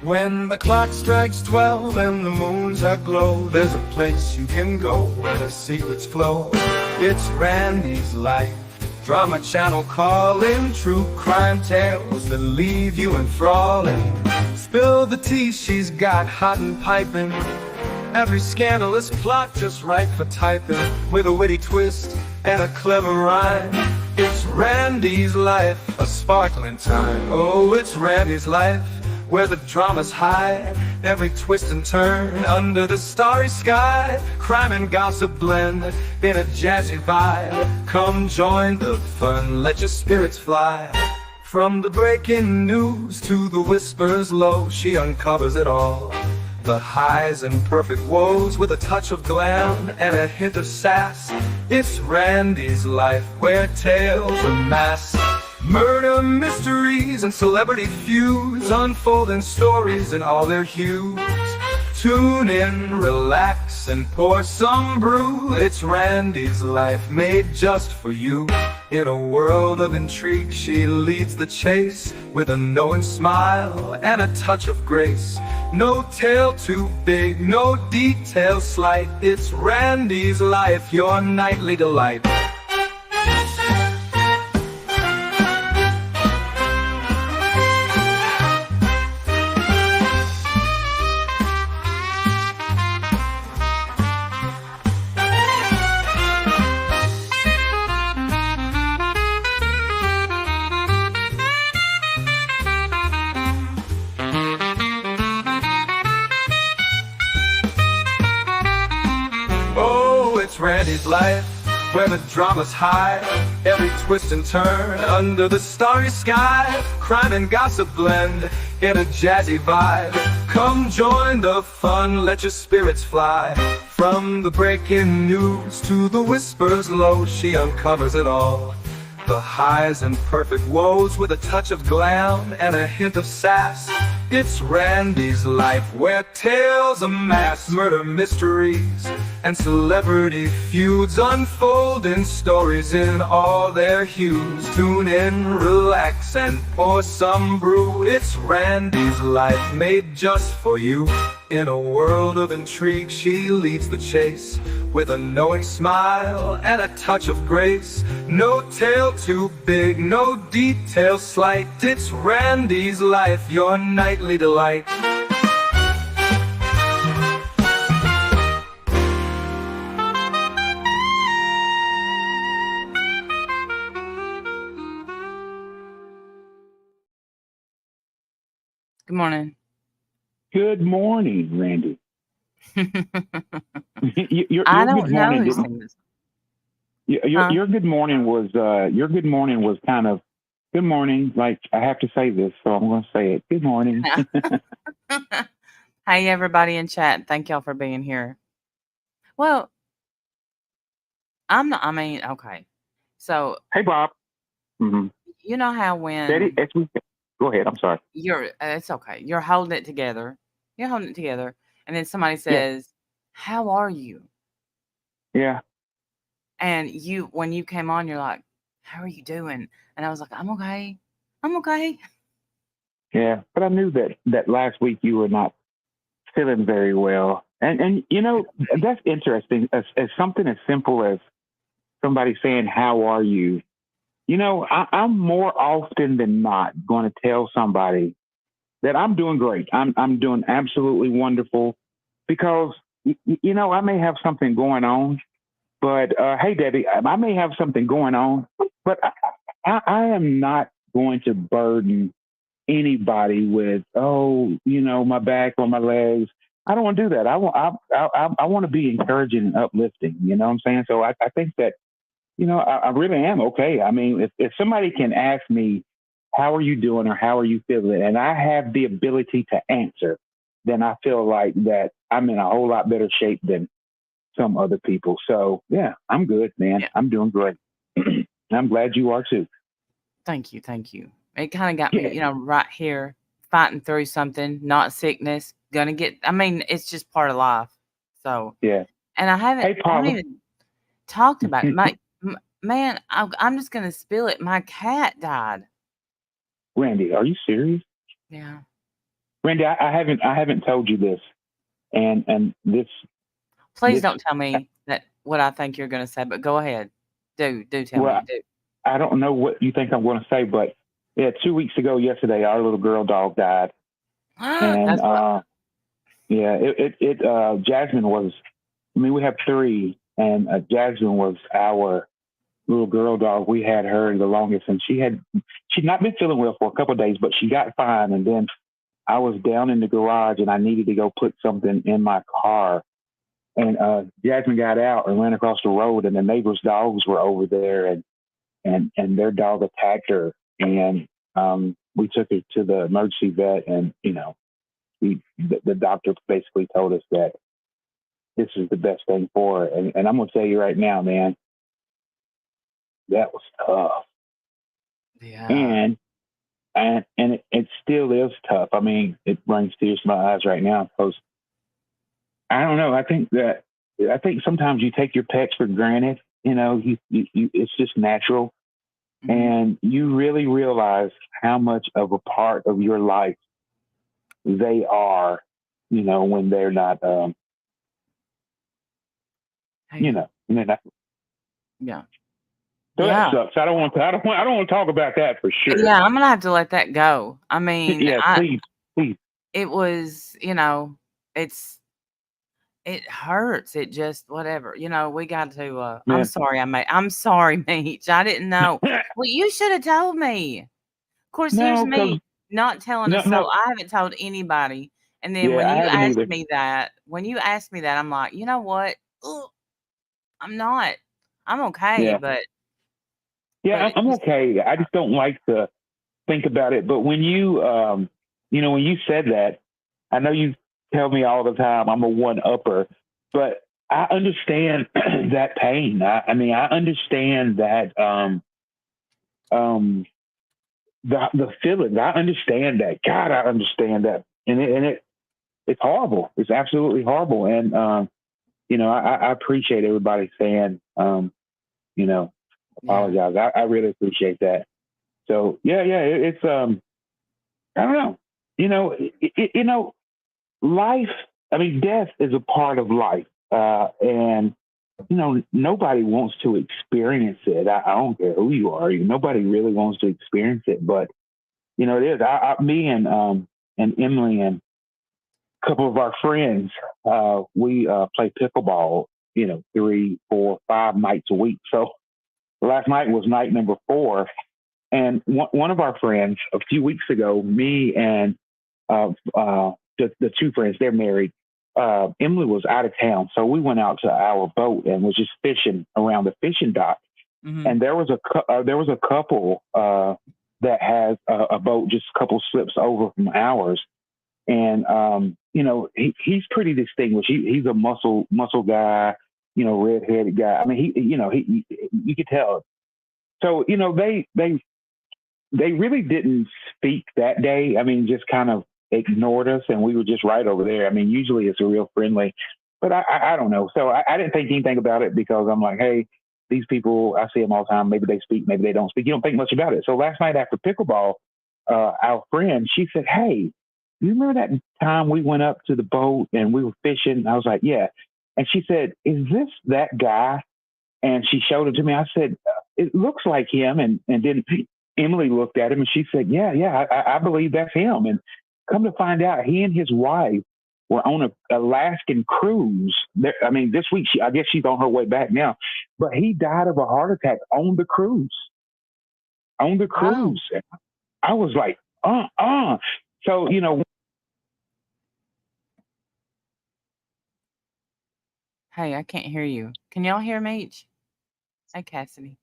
When the clock strikes 12 and the moon's aglow, there's a place you can go where the secrets flow. It's Randy's Life, drama channel calling, true crime tales that leave you enthralling. Spill the tea, she's got hot and piping, every scandalous plot just right for typing, with a witty twist and a clever rhyme. It's Randy's Life, a sparkling time. Oh, it's Randy's Life, where the drama's high, every twist and turn under the starry sky. Crime and gossip blend in a jazzy vibe. Come join the fun, let your spirits fly. From the breaking news to the whispers low, she uncovers it all. The highs and perfect woes with a touch of glam and a hint of sass. It's Randy's Life, where tales amass. Murder mysteries and celebrity feuds, unfolding stories in all their hues. Tune in, relax, and pour some brew. It's Randy's Life, made just for you. In a world of intrigue, she leads the chase with a knowing smile and a touch of grace. No tale too big, no detail slight. It's Randy's Life, your nightly delight. Oh, it's Randy's Life, where the drama's high, every twist and turn under the starry sky. Crime and gossip blend in a jazzy vibe. Come join the fun, let your spirits fly. From the breaking news to the whispers low, she uncovers it all. The highs and perfect woes with a touch of glam and a hint of sass. It's Randy's Life, where tales amass. Murder mysteries and celebrity feuds, unfolding stories in all their hues. Tune in, relax, and pour some brew. It's Randy's Life, made just for you. In a world of intrigue, she leads the chase with a knowing smile and a touch of grace. No tale too big, no detail slight. It's Randy's Life, your nightly delight. Good morning. Good morning, Randy. Your I good don't know morning these didn't. things. Your Huh? your good morning was kind of good morning. Like, I have to say this, so I'm going to say it. Good morning. Hey, everybody in chat. Thank y'all for being here. Well, okay. So, Hey, Bob. hmm you know how Daddy, when go ahead. I'm sorry. it's okay. You're holding it together. You're holding it together. And then somebody Yeah, says, "How are you?" yeah, And when you came on, you're like, "How are you doing?" And I was like, "I'm okay. I'm okay." yeah. But I knew that last week you were not feeling very well, and that's interesting. As something as simple as somebody saying, "How are you?" I'm more often than not going to tell somebody that I'm doing great. I'm doing absolutely wonderful, because I may have something going on, but hey, Debbie, I may have something going on, but I am not going to burden anybody with, my back or my legs. I don't want to do that. I want to be encouraging and uplifting. You know what I'm saying? So I think that I really am okay. I mean, if somebody can ask me, how are you doing, or how are you feeling, and I have the ability to answer, then I feel like that I'm in a whole lot better shape than some other people. So yeah, I'm good, man. Yeah. I'm doing great. I'm glad you are too. Thank you. Thank you. It kind of got Yeah, me, right here fighting through something, not sickness. It's just part of life. So, yeah. and I Hey, haven't Paula. even talked about it. Man, I'm just going to spill it. My cat died. Randy, are you serious? Yeah. Randy, I haven't told you this, and Please this don't tell me that what I think you're going to say, but go ahead. Do tell me. well, Do. I don't know what you think I'm going to say, but yeah, 2 weeks ago yesterday, our little girl dog died, and That's what. yeah, Jasmine was. I mean, we have three, and Jasmine was our little girl dog. We had her the longest, and she'd not been feeling well for a couple of days, but she got fine, and then I was down in the garage and I needed to go put something in my car. And Jasmine got out and ran across the road, and the neighbors' dogs were over there, and their dog attacked her. And we took her to the emergency vet, and the doctor basically told us that this is the best thing for her. And I'm gonna tell you right now, man, that was tough. Yeah. And it still is tough. I mean, it brings tears to my eyes right now because I don't know. I think sometimes you take your pets for granted. It's just natural, Mhm. and you really realize how much of a part of your life they are. When they're not. Hey. When they're not. Yeah. So that Yeah. sucks. I don't want to. I don't want to talk about that for sure. Yeah. I'm gonna have to let that go. I mean, Yeah, please, please. it was, it's it hurts. It just whatever. We got to. I'm Yeah. sorry. I'm sorry, Meech. I didn't know. Well, you should have told me. Of course, here's No, me because not telling a no, soul. no. I haven't told anybody. And then Yeah, I haven't either. when you asked me that, I'm like, you know what? Ugh, I'm not. I'm okay, Yeah, but yeah. it I'm just okay. I just don't like to think about it. But when you said that, I know you tell me all the time I'm a one upper, but I understand that pain. I mean, I understand that um, the feelings. I understand that. God, I understand that, it's horrible. It's absolutely horrible. And I appreciate everybody saying you know yeah. apologize. I really appreciate that. So yeah, it's I don't know. Life. I mean, death is a part of life, and nobody wants to experience it. I don't care who you are. Nobody really wants to experience it, but it is. Me and Emily and a couple of our friends, we play pickleball. 3, 4, 5 nights a week. So last night was night number 4, and one of our friends a few weeks ago, me and the two friends, they're married. Emily was out of town, so we went out to our boat and was just fishing around the fishing dock. Hmm. And there was a couple that has a boat just a couple slips over from ours, and he's pretty distinguished. He's a muscle guy, red-headed guy. I mean, he you could tell. So they really didn't speak that day. I mean, just kind of ignored us, and we were just right over there. I mean, usually it's a real friendly, but I don't know. So I didn't think anything about it because I'm like, hey, these people, I see them all the time. Maybe they speak, maybe they don't speak. You don't think much about it. So last night after pickleball, our friend, she said, hey, you remember that time we went up to the boat and we were fishing? I was like, yeah. And she said, is this that guy? And she showed it to me. I said, it looks like him. And then Emily looked at him and she said, yeah, I believe that's him. And come to find out, he and his wife were on a Alaskan cruise. I mean, this week, I guess she's on her way back now, but he died of a heart attack on the cruise. On the Wow. cruise. I was like, So, Hey, I can't hear you. Can y'all hear Meech? Hey, Cassidy.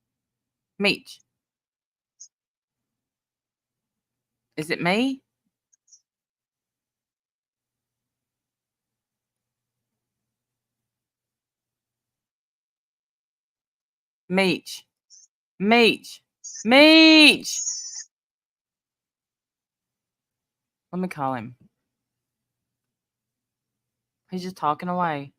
Meech, is it me? Meech. Meech. Meech. Let me call him. He's just talking away.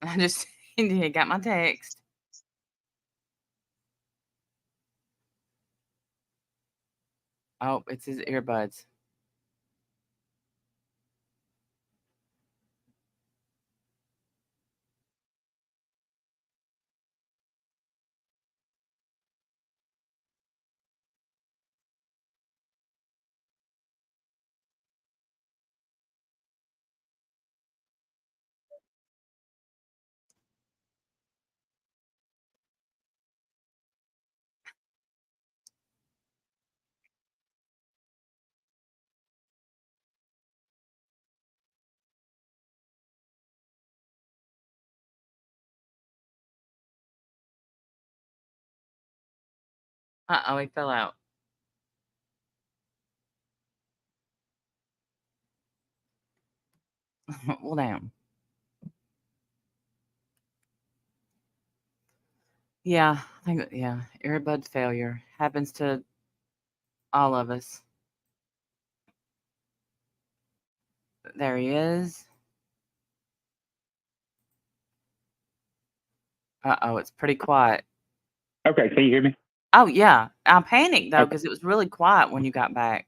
I just he got my text. Oh, it's his earbuds. Uh-oh, he fell out. Well, damn. Yeah, I think yeah, earbud failure happens to all of us. There he is. Uh-oh, it's pretty quiet. Okay, can you hear me? Oh, yeah. I panicked, though, Okay. because it was really quiet when you got back.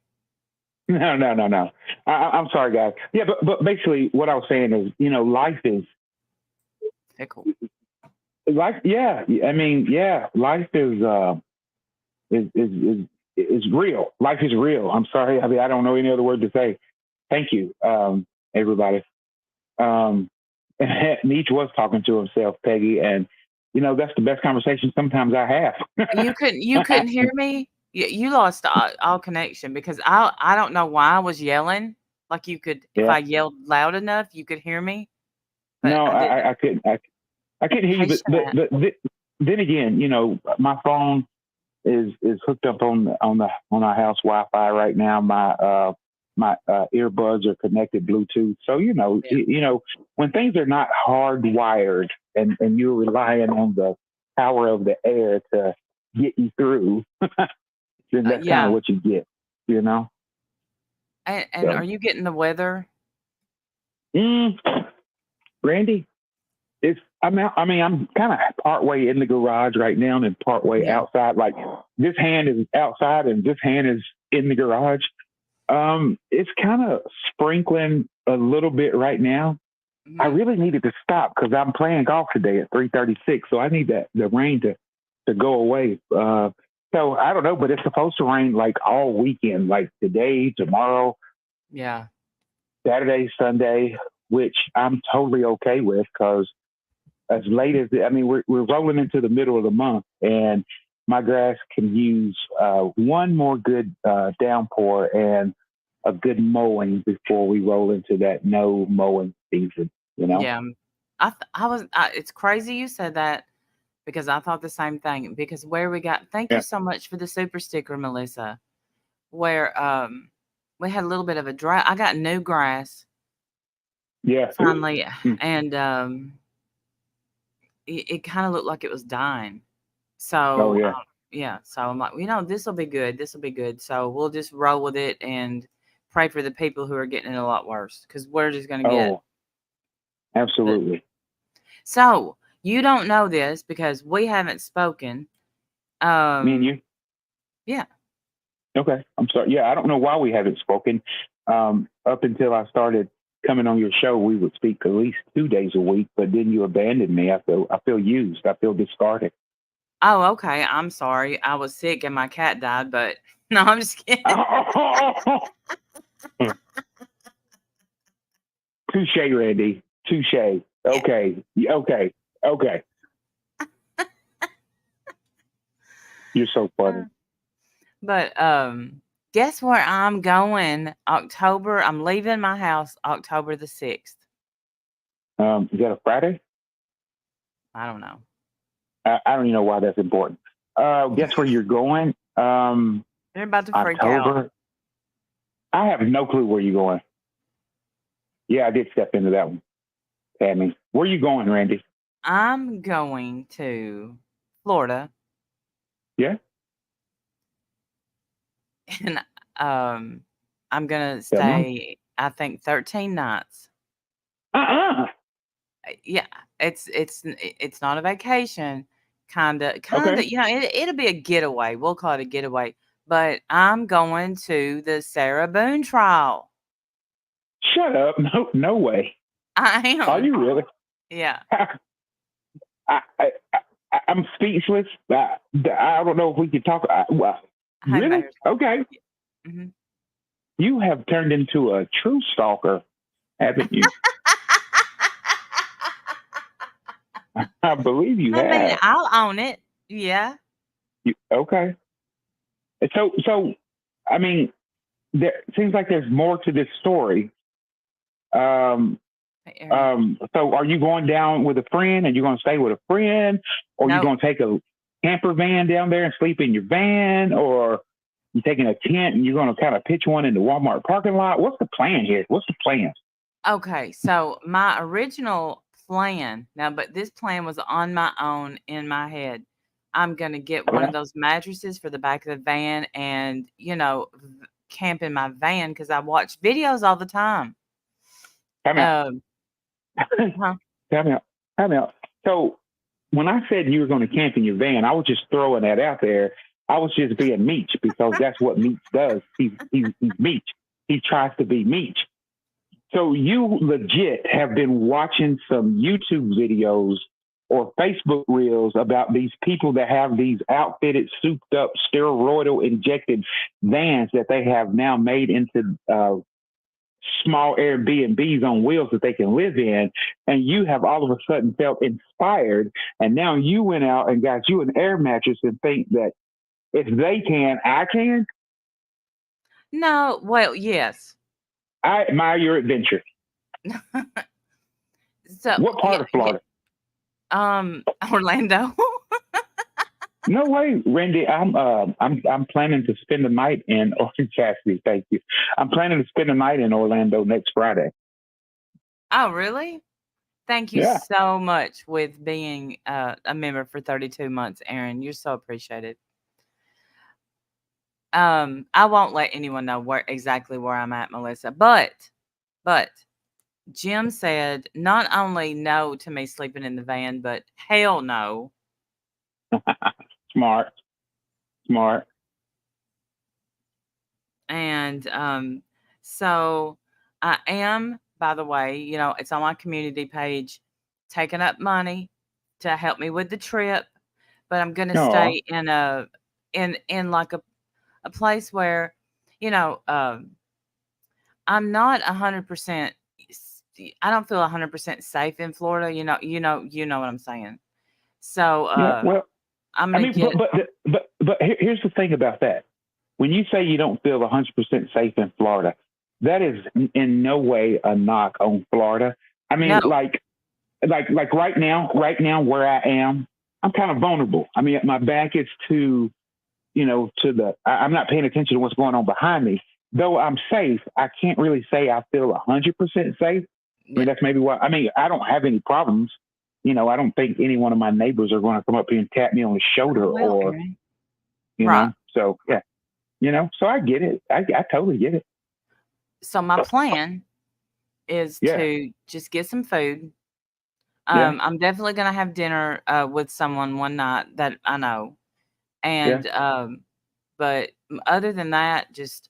No. I'm sorry, guys. Yeah, but basically, what I was saying is, life is Fickle. life. Yeah, I mean, yeah, life is real. Life is real. I'm sorry. I mean, I don't know any other word to say. Thank you, everybody. Um, Meech was talking to himself, Peggy, and that's the best conversation sometimes I You couldn't hear me? You lost all connection because I don't know why I was yelling. Like you could, if Yeah. I yelled loud enough, you could hear me, but No, I didn't. I couldn't. I couldn't hear you, Patient that. but then again, my phone is hooked up on our house Wi-Fi right now. My earbuds are connected Bluetooth. So Yeah. when things are not hardwired and you're relying on the power of the air to get you through, then that's kind of Yeah. what you get. You know. And are So, you getting the weather? mm, Randy, I mean, I'm kind of part way in the garage right now and part way Yeah. outside. Like this hand is outside and this hand is in the garage. It's kind of sprinkling a little bit right now. I Mhm. really needed to stop because I'm playing golf today at 3:36, so I need the rain to go away. So I don't know, but it's supposed to rain like all weekend, like today, tomorrow, Yeah. Saturday, Sunday, which I'm totally okay with because as late as I mean, we're rolling into the middle of the month, and my grass can use one more good downpour and a good mowing before we roll into that no mowing season. You know? Yeah. It's crazy you said that because I thought the same thing. Because where we got, thank you Yeah. so much for the super sticker, Melissa. Where we had a little bit of a drought. I got new grass Yeah. finally, Mm. and it kind of looked like it was dying. Oh So yeah. yeah, so I'm like, this will be good. This will be good. So we'll just roll with it and pray for the people who are getting it a lot worse because we're just going to get Oh, absolutely. So you don't know this because we haven't spoken. Me and you. Yeah. Okay. I'm sorry. Yeah, I don't know why we haven't spoken. Up until I started coming on your show, we would speak at least 2 days a week, but then you abandoned me. I feel used. I feel discarded. Oh, okay. I'm sorry. I was sick and my cat died, but no, I'm just kidding. Touche, Randy. Touche. Yeah. Okay. Okay. Okay. You're so funny. But guess where I'm going October? I'm leaving my house October the 6th. Is that a Friday? I don't know. I don't even know why that's important. Guess where you're going? You're about to freak out. October. I have no clue where you're going. Yeah, I did step into that one, Tammy. Where you going, Randy? I'm going to Florida Yeah? and I'm going to Tell me. stay I think 13 nights. Uh-uh. yeah, it's not a vacation, kinda, Okay. you know, it'll be a getaway. We'll call it a getaway. But I'm going to the Sarah Boone trial. Shut up. No, no way. I Are am. you really? Yeah. I'm speechless. I don't know if we could talk. Hey, Really? Mayor. Okay. Hmm. You have turned into a true stalker, haven't you? I believe you I mean, have. I'll own it. Yeah. Okay. So, I mean, there seems like there's more to this story. Um, Hey, Aaron. so are you going down with a friend and you're going to stay with a friend, or you No. going to take a camper van down there and sleep in your van, or you taking a tent and you're going to kind of pitch one in the Walmart parking lot? What's the plan here? What's the plan? Okay, so my original plan now, but this plan was on my own in my head. I'm gonna get one of those mattresses for the back of the van and, you know, camp in my van because I watch videos all the time. Time out. Um, huh? Time out. Time out. So when I said you were going to camp in your van, I was just throwing that out there. I was just being Meech because that's what Meech does. He's Meech. He tries to be Meech. So you legit have been watching some YouTube videos or Facebook reels about these people that have these outfitted, souped up, steroidal injected vans that they have now made into small Airbnbs on wheels that they can live in. And you have all of a sudden felt inspired. And now you went out and got you an air mattress and think that if they can, I can. No, well, yes. I admire your adventure. So What yeah, part of Florida? Orlando. No way, Randy. I'm planning to spend the night in Orange Cassidy. Thank you. I'm planning to spend the night in Orlando next Friday. Oh, really? Thank you Yeah. so much with being a member for 32 months, Aaron. You're so appreciated. I won't let anyone know exactly where I'm at, Melissa. But Jim said not only no to me sleeping in the van, but hell no. Smart. Smart. And so I am, by the way, you know, it's on my community page, taking up money to help me with the trip, but I'm gonna No. stay in in like a place where, you know, I'm not 100%. I don't feel 100% safe in Florida. You know what I'm saying. So Yeah. Well, I'm I gonna mean, get. but here's the thing about that. When you say you don't feel 100% safe in Florida, that is in no way a knock on Florida. I No, mean, like right now where I am, I'm kind of vulnerable. I mean, my back is to, I'm not paying attention to what's going on behind me. Though I'm safe, I can't really say I feel 100% safe. I yeah, mean, that's maybe why. I mean, I don't have any problems. I don't think any one of my neighbors are going to come up here and tap me on the shoulder well, or, Aaron, right. So yeah, so I get it. I totally get it. So my plan is Yeah. to just get some food. Yeah. I'm definitely gonna have dinner with someone one night that I know, Yeah. and but other than that, just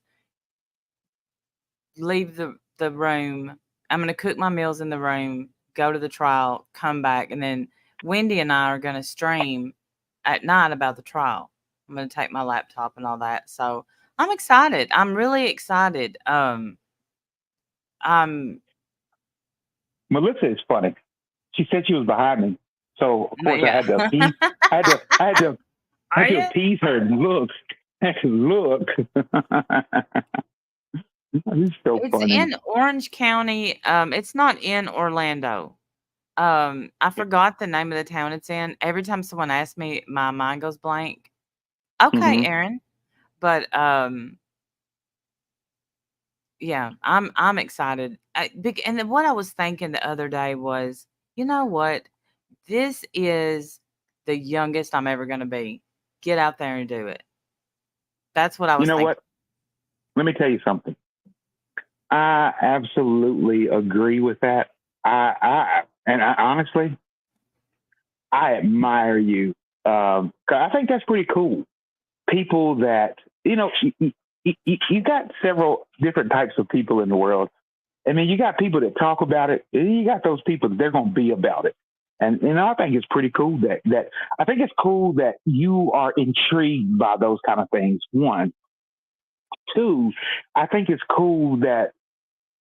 leave the room. I'm gonna cook my meals in the room, go to the trial, come back, and then Wendy and I are gonna stream at night about the trial. I'm gonna take my laptop and all that. So I'm excited. I'm really excited. I'm Melissa is funny. She said she was behind me. So of course I yeah. had to appease I Are had to you? appease her. Look. Look. It's so It's funny. in Orange County. It's not in Orlando. I forgot the name of the town it's in. Every time someone asks me, my mind goes blank. Okay, Mm-hmm. Aaron. But yeah, I'm excited. And then what I was thinking the other day was, you know what? This is the youngest I'm ever going to be. Get out there and do it. That's what I You was know thinking. what? Let me tell you something. I absolutely agree with that. honestly, I admire you. 'Cause I think that's pretty cool. People that, you got several different types of people in the world. I mean, you got people that talk about it, and you got those people that they're going to be about it. And I think it's pretty cool that I think it's cool that you are intrigued by those kind of things. One, two, I think it's cool that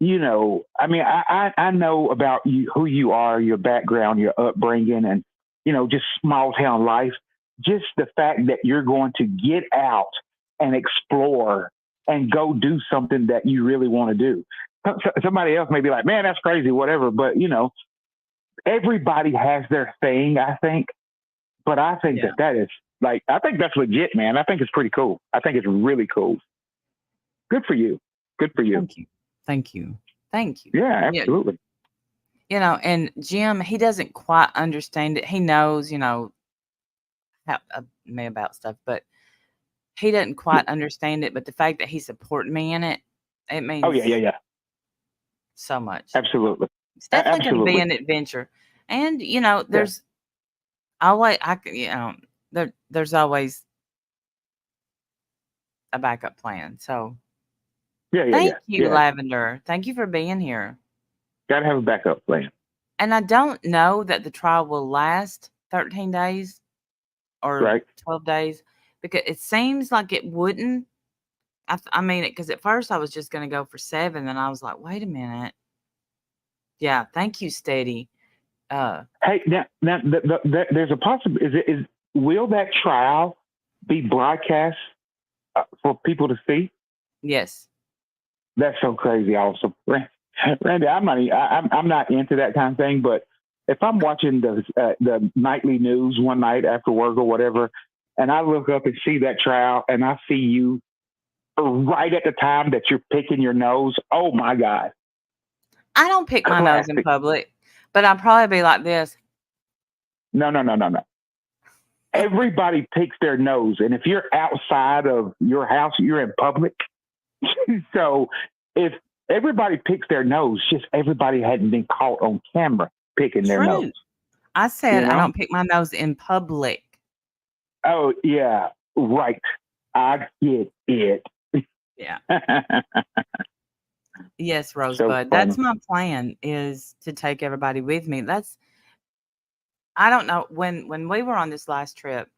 I mean, I know about you, who you are, your background, your upbringing, and just small town life. Just the fact that you're going to get out and explore and go do something that you really want to do. Somebody else may be like, "Man, that's crazy," whatever. But everybody has their thing, I think. But I think Yeah. that is like, I think that's legit, man. I think it's pretty cool. I think it's really cool. Good for you. Good for you. Thank you. Thank you. Thank you. Yeah, Yeah. absolutely. And Jim, he doesn't quite understand it. He knows, how, me about stuff, but he doesn't quite understand it. But the fact that he supported me in it, it Oh means yeah. so much. Absolutely. It's definitely going to be Absolutely. an adventure. And, Yeah. there's always, there's always a backup plan. So thank you, Yeah. Lavender. Thank you for being here. Got to have a backup plan. And I don't know that the trial will last 13 days or Right. 12 days because it seems like it wouldn't. I mean, because at first I was just going to go for 7, and I was like, wait a minute. Yeah, thank you, Steady. Hey, now there's a possibility. Will that trial be broadcast for people to see? Yes. That's so crazy. Awesome, Randy. I'm not into that kind of thing, but if I'm watching the nightly news one night after work or whatever, and I look up and see that trial, and I see you right at the time that you're picking your nose, oh my God. I don't pick my nose in Classic. public, but I'll probably be like this. No. Everybody picks their nose, and if you're outside of your house, you're in public. So if everybody picks their nose, just everybody hadn't been caught on camera picking their True. nose. I said I know? don't pick my nose in public. Oh yeah, right. I get it. Yeah. Yes, So Rosebud. funny. That's my plan, is to take everybody with me. I don't know, when we were on this last trip,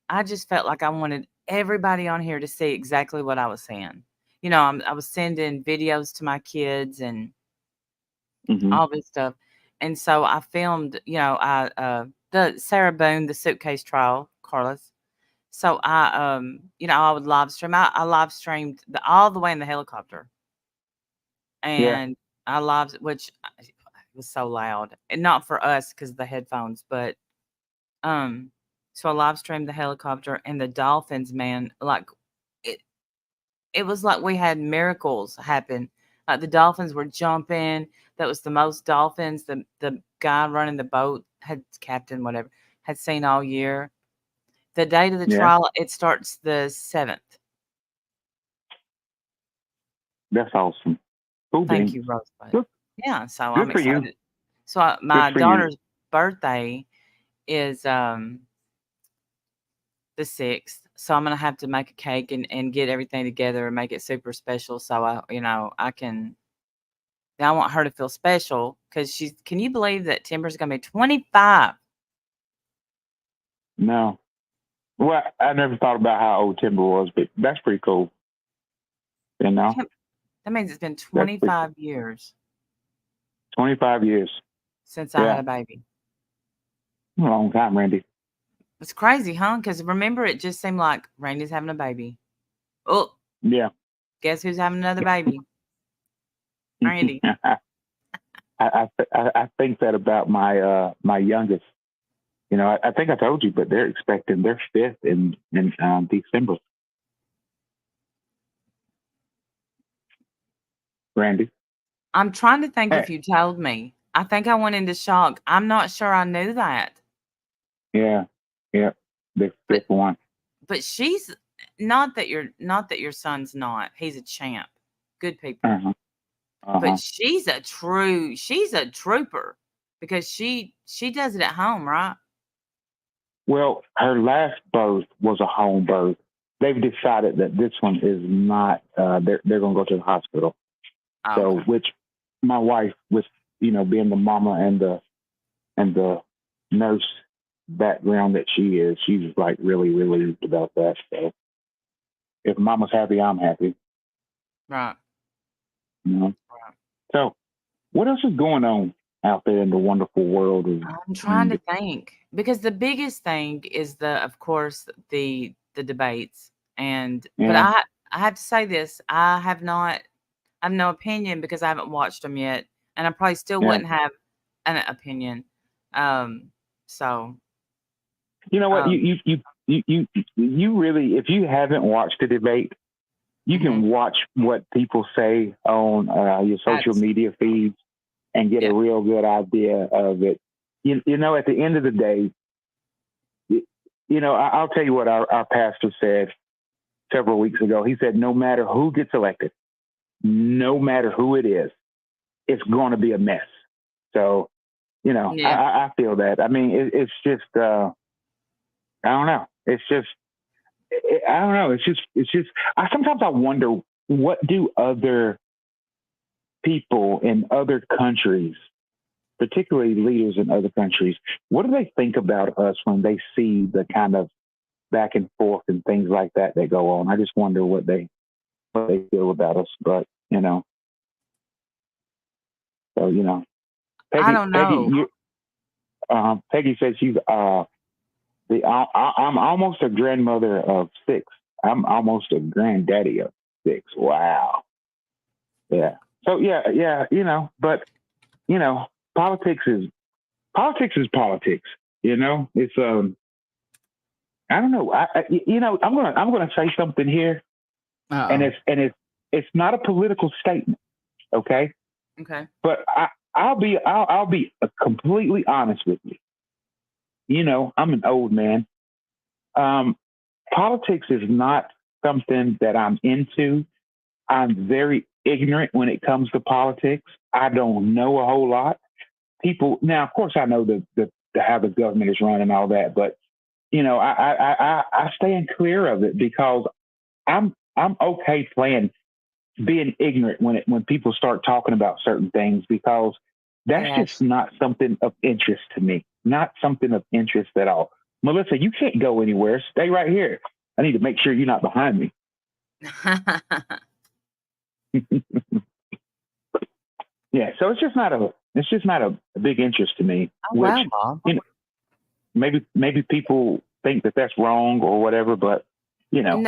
I just felt like I wanted everybody on here to see exactly what I was saying. I was sending videos to my kids and Mhm. all this stuff. And so I filmed, the Sarah Boone, the suitcase trial, Carlos. So I would live stream. I live streamed all the way in the helicopter. Yeah. And I live, which it was so loud. And not for us because of the headphones, but so I live streamed the helicopter and the dolphins, man, like it it was like we had miracles happen. Like the dolphins were jumping. That was the most dolphins the guy running the boat had captain whatever had seen all year. The date of the Yeah. trial, it starts the 7th. That's awesome. Cool Thank beans. you, Rosebud. Good. Yeah, so Good I'm for you. excited. So my for you. daughter's birthday is the 6th. So I'm gonna have to make a cake and get everything together and make it super special. So I can. I want her to feel special because she's. Can you believe that Timber's gonna be 25? No. Well, I never thought about how old Timber was, but that's pretty cool. You know, That means it's been that's pretty 25 years 25 years. since I Yeah. had a baby. A long time, Randy. It's crazy, huh? Because remember, it just seemed like Randy's having a baby. Oh, Yeah. guess who's having another baby? Randy. I think that about my youngest. I think I told you, but they're expecting their 5th in December. Randy. I'm trying to think Hey. if you told me. I think I went into shock. I'm not sure I knew that. Yeah. The 5th one. But she's not that your son's not. He's a champ. Good people. Uh-huh. But she's a trooper. Because she does it at home, right? Well, her last birth was a home birth. They've decided that this one is not. They're going to go to the hospital. So, Okay. which my wife, with being the mama and the nurse background that she is, she's like really relieved about that. So, if mama's happy, I'm happy. Right. You know. Right. So, what else is going on out there in the wonderful world of I'm trying to think because the biggest thing is of course, the debates, but yeah, I have to say this: I have no opinion because I haven't watched them yet, and I probably still yeah. wouldn't have an opinion. Um, so You know what? um, You really, if you haven't watched the debate, you mhm, can watch what people say on your social that's media feeds and get yeah, a real good idea of it. At the end of the day, I'll tell you what our pastor said several weeks ago. He said, no matter who gets elected, no matter who it is, it's going to be a mess. So, yeah. I feel that. I mean, it's just, I don't know. It's just, I don't know. It's just, sometimes I wonder, what do other people in other countries, particularly leaders in other countries, what do they think about us when they see the kind of back and forth and things like that go on? I just wonder what they feel about us. But so I Peggy don't Peggy know. you Peggy says she's I'm almost a grandmother of 6. I'm almost a granddaddy of 6. Wow. Yeah. So yeah. But you know, politics is politics. It's I don't know. I'm gonna say something here, and Uh-oh. it's not a political statement, okay? Okay. But I'll be completely honest with you. I'm an old man. Um, Politics is not something that I'm into. I'm very ignorant when it comes to politics. I don't know a whole lot. People now, of course, I know the how the government is run and all that, but I stay clear of it because I'm okay being ignorant when people start talking about certain things, because that's just Yes. not something of interest to me. Not something of interest at all. Melissa, you can't go anywhere. Stay right here. I need to make sure you're not behind me. Yeah, so it's just not a big interest to me. Oh Which wow, Bob. you know, maybe people think that that's wrong or whatever, but No, no,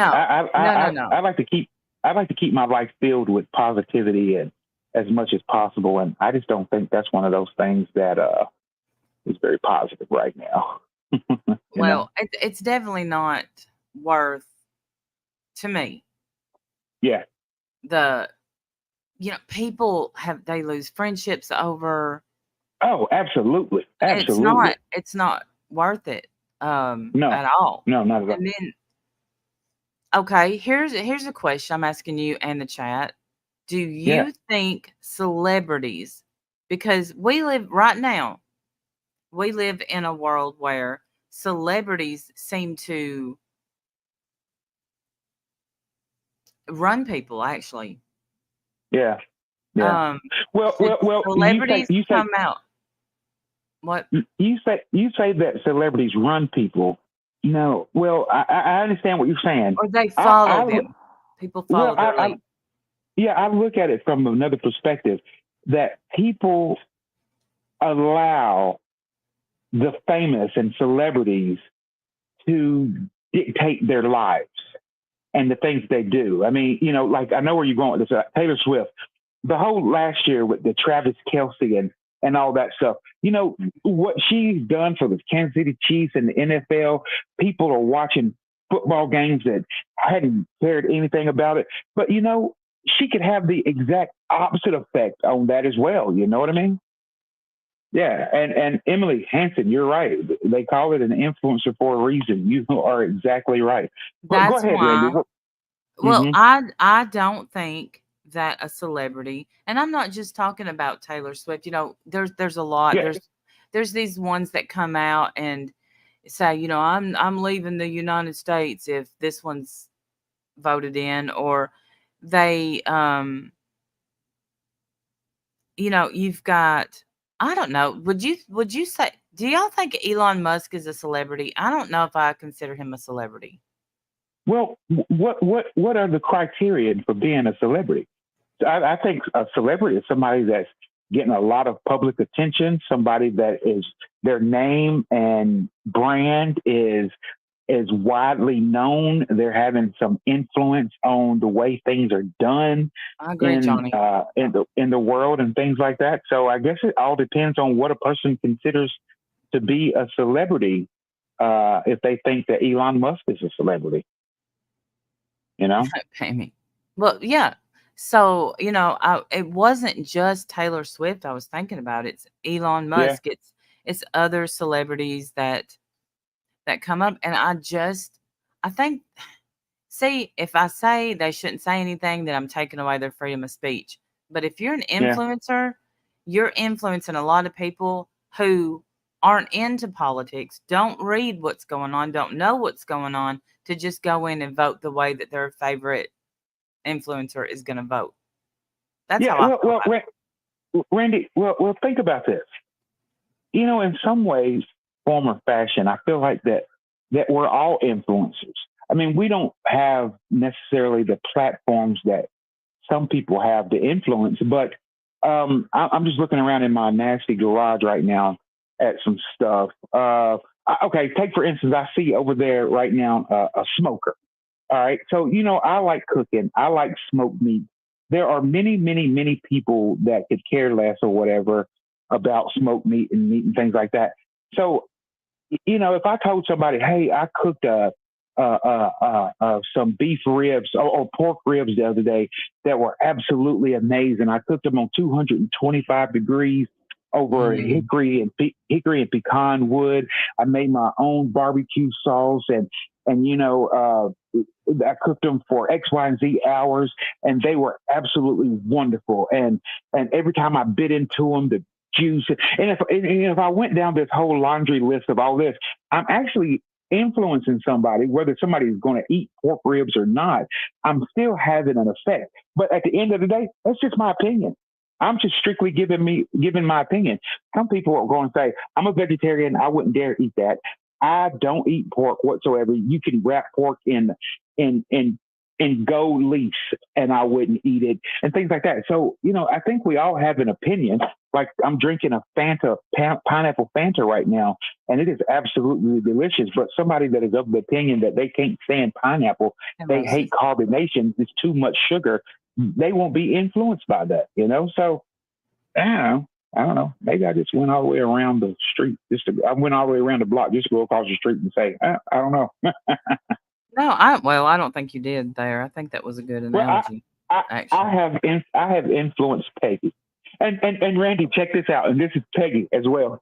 no. I like to keep my life filled with positivity and as much as possible, and I just don't think that's one of those things that is very positive right now. you know? Well, it's definitely not worth to me Yeah. the people they lose friendships over. Oh, absolutely, It's absolutely. not worth it No, at all. no, not at all. And then okay, here's a question I'm asking you and the chat. Do Yeah, you think celebrities, because we live in a world where celebrities seem to run people actually. yeah, yeah. Um, should Well. celebrities come out? What? You say that celebrities run people. No, well, I understand what you're saying. Or they I, follow I them. People well, follow their lead. yeah, I look at it from another perspective, that people allow the famous and celebrities to dictate their lives and the things they do. I mean, like, I know where you're going with this. Taylor Swift, the whole last year with the Travis Kelsey and all that stuff. What she's done for the Kansas City Chiefs and the NFL. People are watching football games that hadn't cared anything about it, but she could have the exact opposite effect on that as well. You know what I mean? Yeah, and Emily Hansen, you're right. They call it an influencer for a reason. You are exactly right. But go That's ahead, Randy. why. Well, Mm-hmm. I don't think that a celebrity, and I'm not just talking about Taylor Swift. There's a lot. Yeah, there's these ones that come out and say, I'm leaving the United States if this one's voted in, or they you've got, I don't know, would you say, do y'all think Elon Musk is a celebrity? I don't know if I consider him a celebrity. Well, what are the criteria for being a celebrity? I think a celebrity is somebody that's getting a lot of public attention, somebody that is their name and brand is widely known. They're having some influence on the way things are done I agree, Johnny. in the world and things like that. So I guess it all depends on what a person considers to be a celebrity. If they think that Elon Musk is a celebrity, you know. Pay me. Well, yeah. So, it wasn't just Taylor Swift I was thinking about. It's Elon Yeah, Musk. It's other celebrities that come up, and I think, see, if I say they shouldn't say anything, then I'm taking away their freedom of speech. But if you're an yeah. influencer, you're influencing a lot of people who aren't into politics, don't read what's going on, don't know what's going on, to just go in and vote the way that their favorite influencer is going to vote. That's Yeah, how I feel about it. Randy, think about this. In some ways, form or fashion, I feel like that we're all influencers. I mean, we don't have necessarily the platforms that some people have to influence, but I'm just looking around in my nasty garage right now at some stuff. Okay, take for instance, I see over there right now a smoker. All right. So, I like cooking. I like smoked meat. There are many, many, many people that could care less or whatever about smoked meat and meat and things like that. So, if I told somebody, hey, I cooked some beef ribs or pork ribs the other day that were absolutely amazing. I cooked them on 225 degrees over Mm. hickory and pecan wood. I made my own barbecue sauce and I cooked them for X, Y, and Z hours, and they were absolutely wonderful. And every time I bit into them, the juice. And if I went down this whole laundry list of all this, I'm actually influencing somebody, whether somebody is going to eat pork ribs or not. I'm still having an effect. But at the end of the day, that's just my opinion. I'm just strictly giving my opinion. Some people are going to say, I'm a vegetarian. I wouldn't dare eat that. I don't eat pork whatsoever. You can wrap pork in in gold leaf and I wouldn't eat it and things like that. So, I think we all have an opinion. Like I'm drinking a pineapple Fanta right now, and it is absolutely delicious. But somebody that is of the opinion that they can't stand pineapple, they hate carbonation, it's too much sugar, they won't be influenced by that, So, I don't know. Maybe I just went all the way around the street. I went all the way around the block just to go across the street and say, I don't know. No, I don't think you did there. I think that was a good Well, analogy, I actually. I have influenced Peggy, and Randy, check this out, and this is Peggy as well.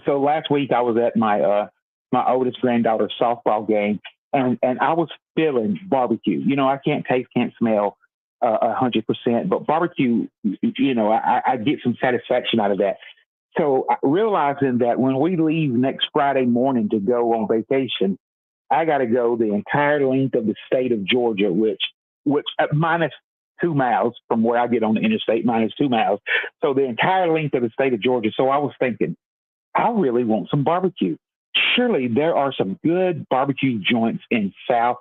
So last week I was at my oldest granddaughter's softball game, and I was feeling barbecue. I can't taste, can't smell 100%, but barbecue, I get some satisfaction out of that. So realizing that when we leave next Friday morning to go on vacation, I got to go the entire length of the state of Georgia, which minus 2 miles from where I get on the interstate, minus 2 miles. So the entire length of the state of Georgia. So I was thinking, I really want some barbecue. Surely there are some good barbecue joints in South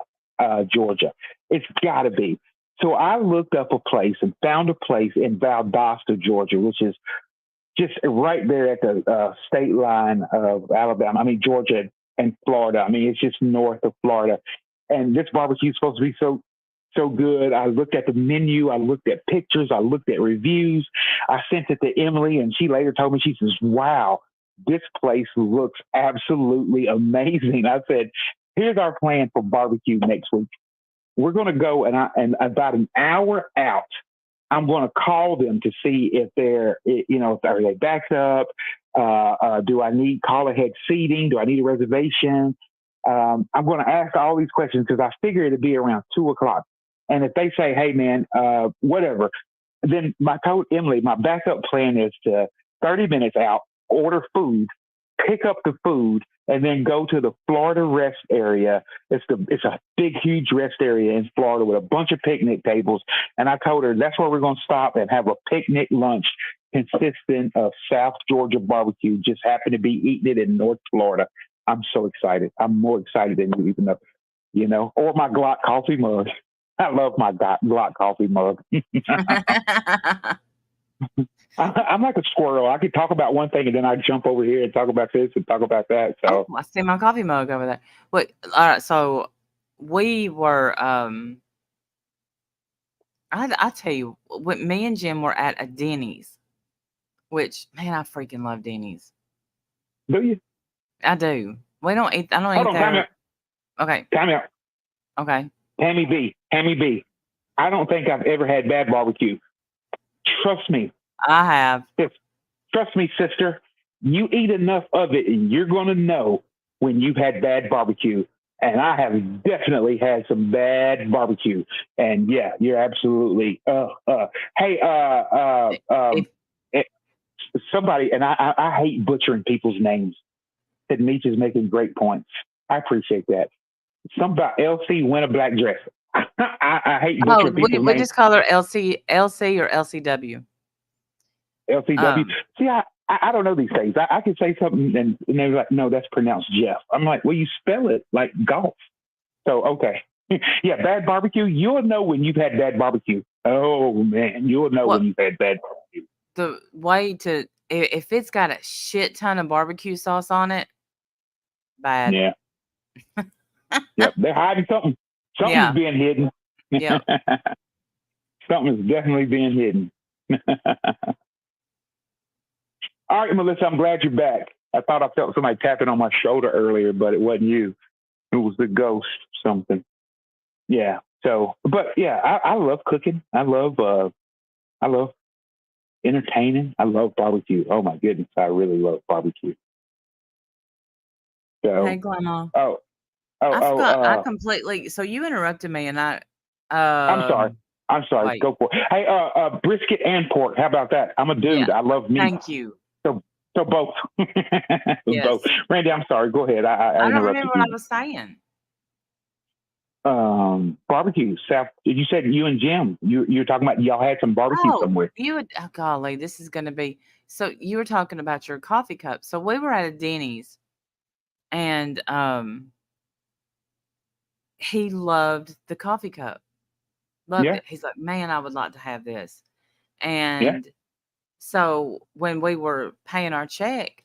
Georgia. It's got to be. So I looked up a place and found a place in Valdosta, Georgia, which is just right there at the state line of Alabama. I mean, Georgia and Florida. I mean, it's just north of Florida. And this barbecue is supposed to be so good. I looked at the menu. I looked at pictures. I looked at reviews. I sent it to Emily, and she later told me, she says, wow, this place looks absolutely amazing. I said, here's our plan for barbecue next week. We're going to go, and about an hour out, I'm going to call them to see if are they backed up? Do I need call ahead seating? Do I need a reservation? I'm going to ask all these questions because I figure it'll be around 2:00. And if they say, hey man, whatever, then I told Emily, my backup plan is to 30 minutes out, order food, pick up the food, and then go to the Florida rest area. It's a big, huge rest area in Florida with a bunch of picnic tables. And I told her that's where we're going to stop and have a picnic lunch consistent of South Georgia barbecue. Just happen to be eating it in North Florida. I'm so excited. I'm more excited than you even know, or my Glock coffee mug. I love my Glock coffee mug. I'm like a squirrel. I could talk about one thing and then I jump over here and talk about this and talk about that. So I see my coffee mug over there. Wait, all right. So we were, I tell you, when me and Jim were at a Denny's, which, man, I freaking love Denny's. do you? I do. I don't eat Hold on, time there. out. Okay. Time out. Okay. Tammy B. I don't think I've ever had bad barbecue. Trust me. I have. Trust me, sister. You eat enough of it and you're going to know when you've had bad barbecue. And I have definitely had some bad barbecue. And yeah, you're absolutely. Hey, somebody, and I hate butchering people's names. Said Meech is making great points. I appreciate that. Somebody, LC, win a black dress. I hate butchering people's names. We just call her LC or LCW. LCW. See, I don't know these things. I can say something and they're like, no, that's pronounced Jeff. I'm like, well, you spell it like golf. So, okay. Yeah, bad barbecue. You'll know when you've had bad barbecue. Oh, man. You'll know when you've had bad barbecue. The way if it's got a shit ton of barbecue sauce on it, bad. Yeah. Yep, they're hiding something. Something's being hidden. Yeah. Something is definitely being hidden. All right, Melissa, I'm glad you're back. I thought I felt somebody tapping on my shoulder earlier, but it wasn't you. It was the ghost something. Yeah. So, but yeah, I love cooking. I love entertaining. I love barbecue. Oh my goodness, I really love barbecue. So, hey, Grandma. I forgot. I completely. So you interrupted me, and I. I'm sorry. Wait. Go for it. Hey, brisket and pork. How about that? I'm a dude. Yeah. I love meat. Thank you. So both. Yes. Both. Randy, I'm sorry. Go ahead. I don't remember what I was saying. Barbecue. South. You said you and Jim. You're talking about y'all had some barbecue somewhere. Golly, this is going to be. So you were talking about your coffee cup. So we were at a Denny's, and he loved the coffee cup. Loved it. He's like, man, I would like to have this. And so when we were paying our check,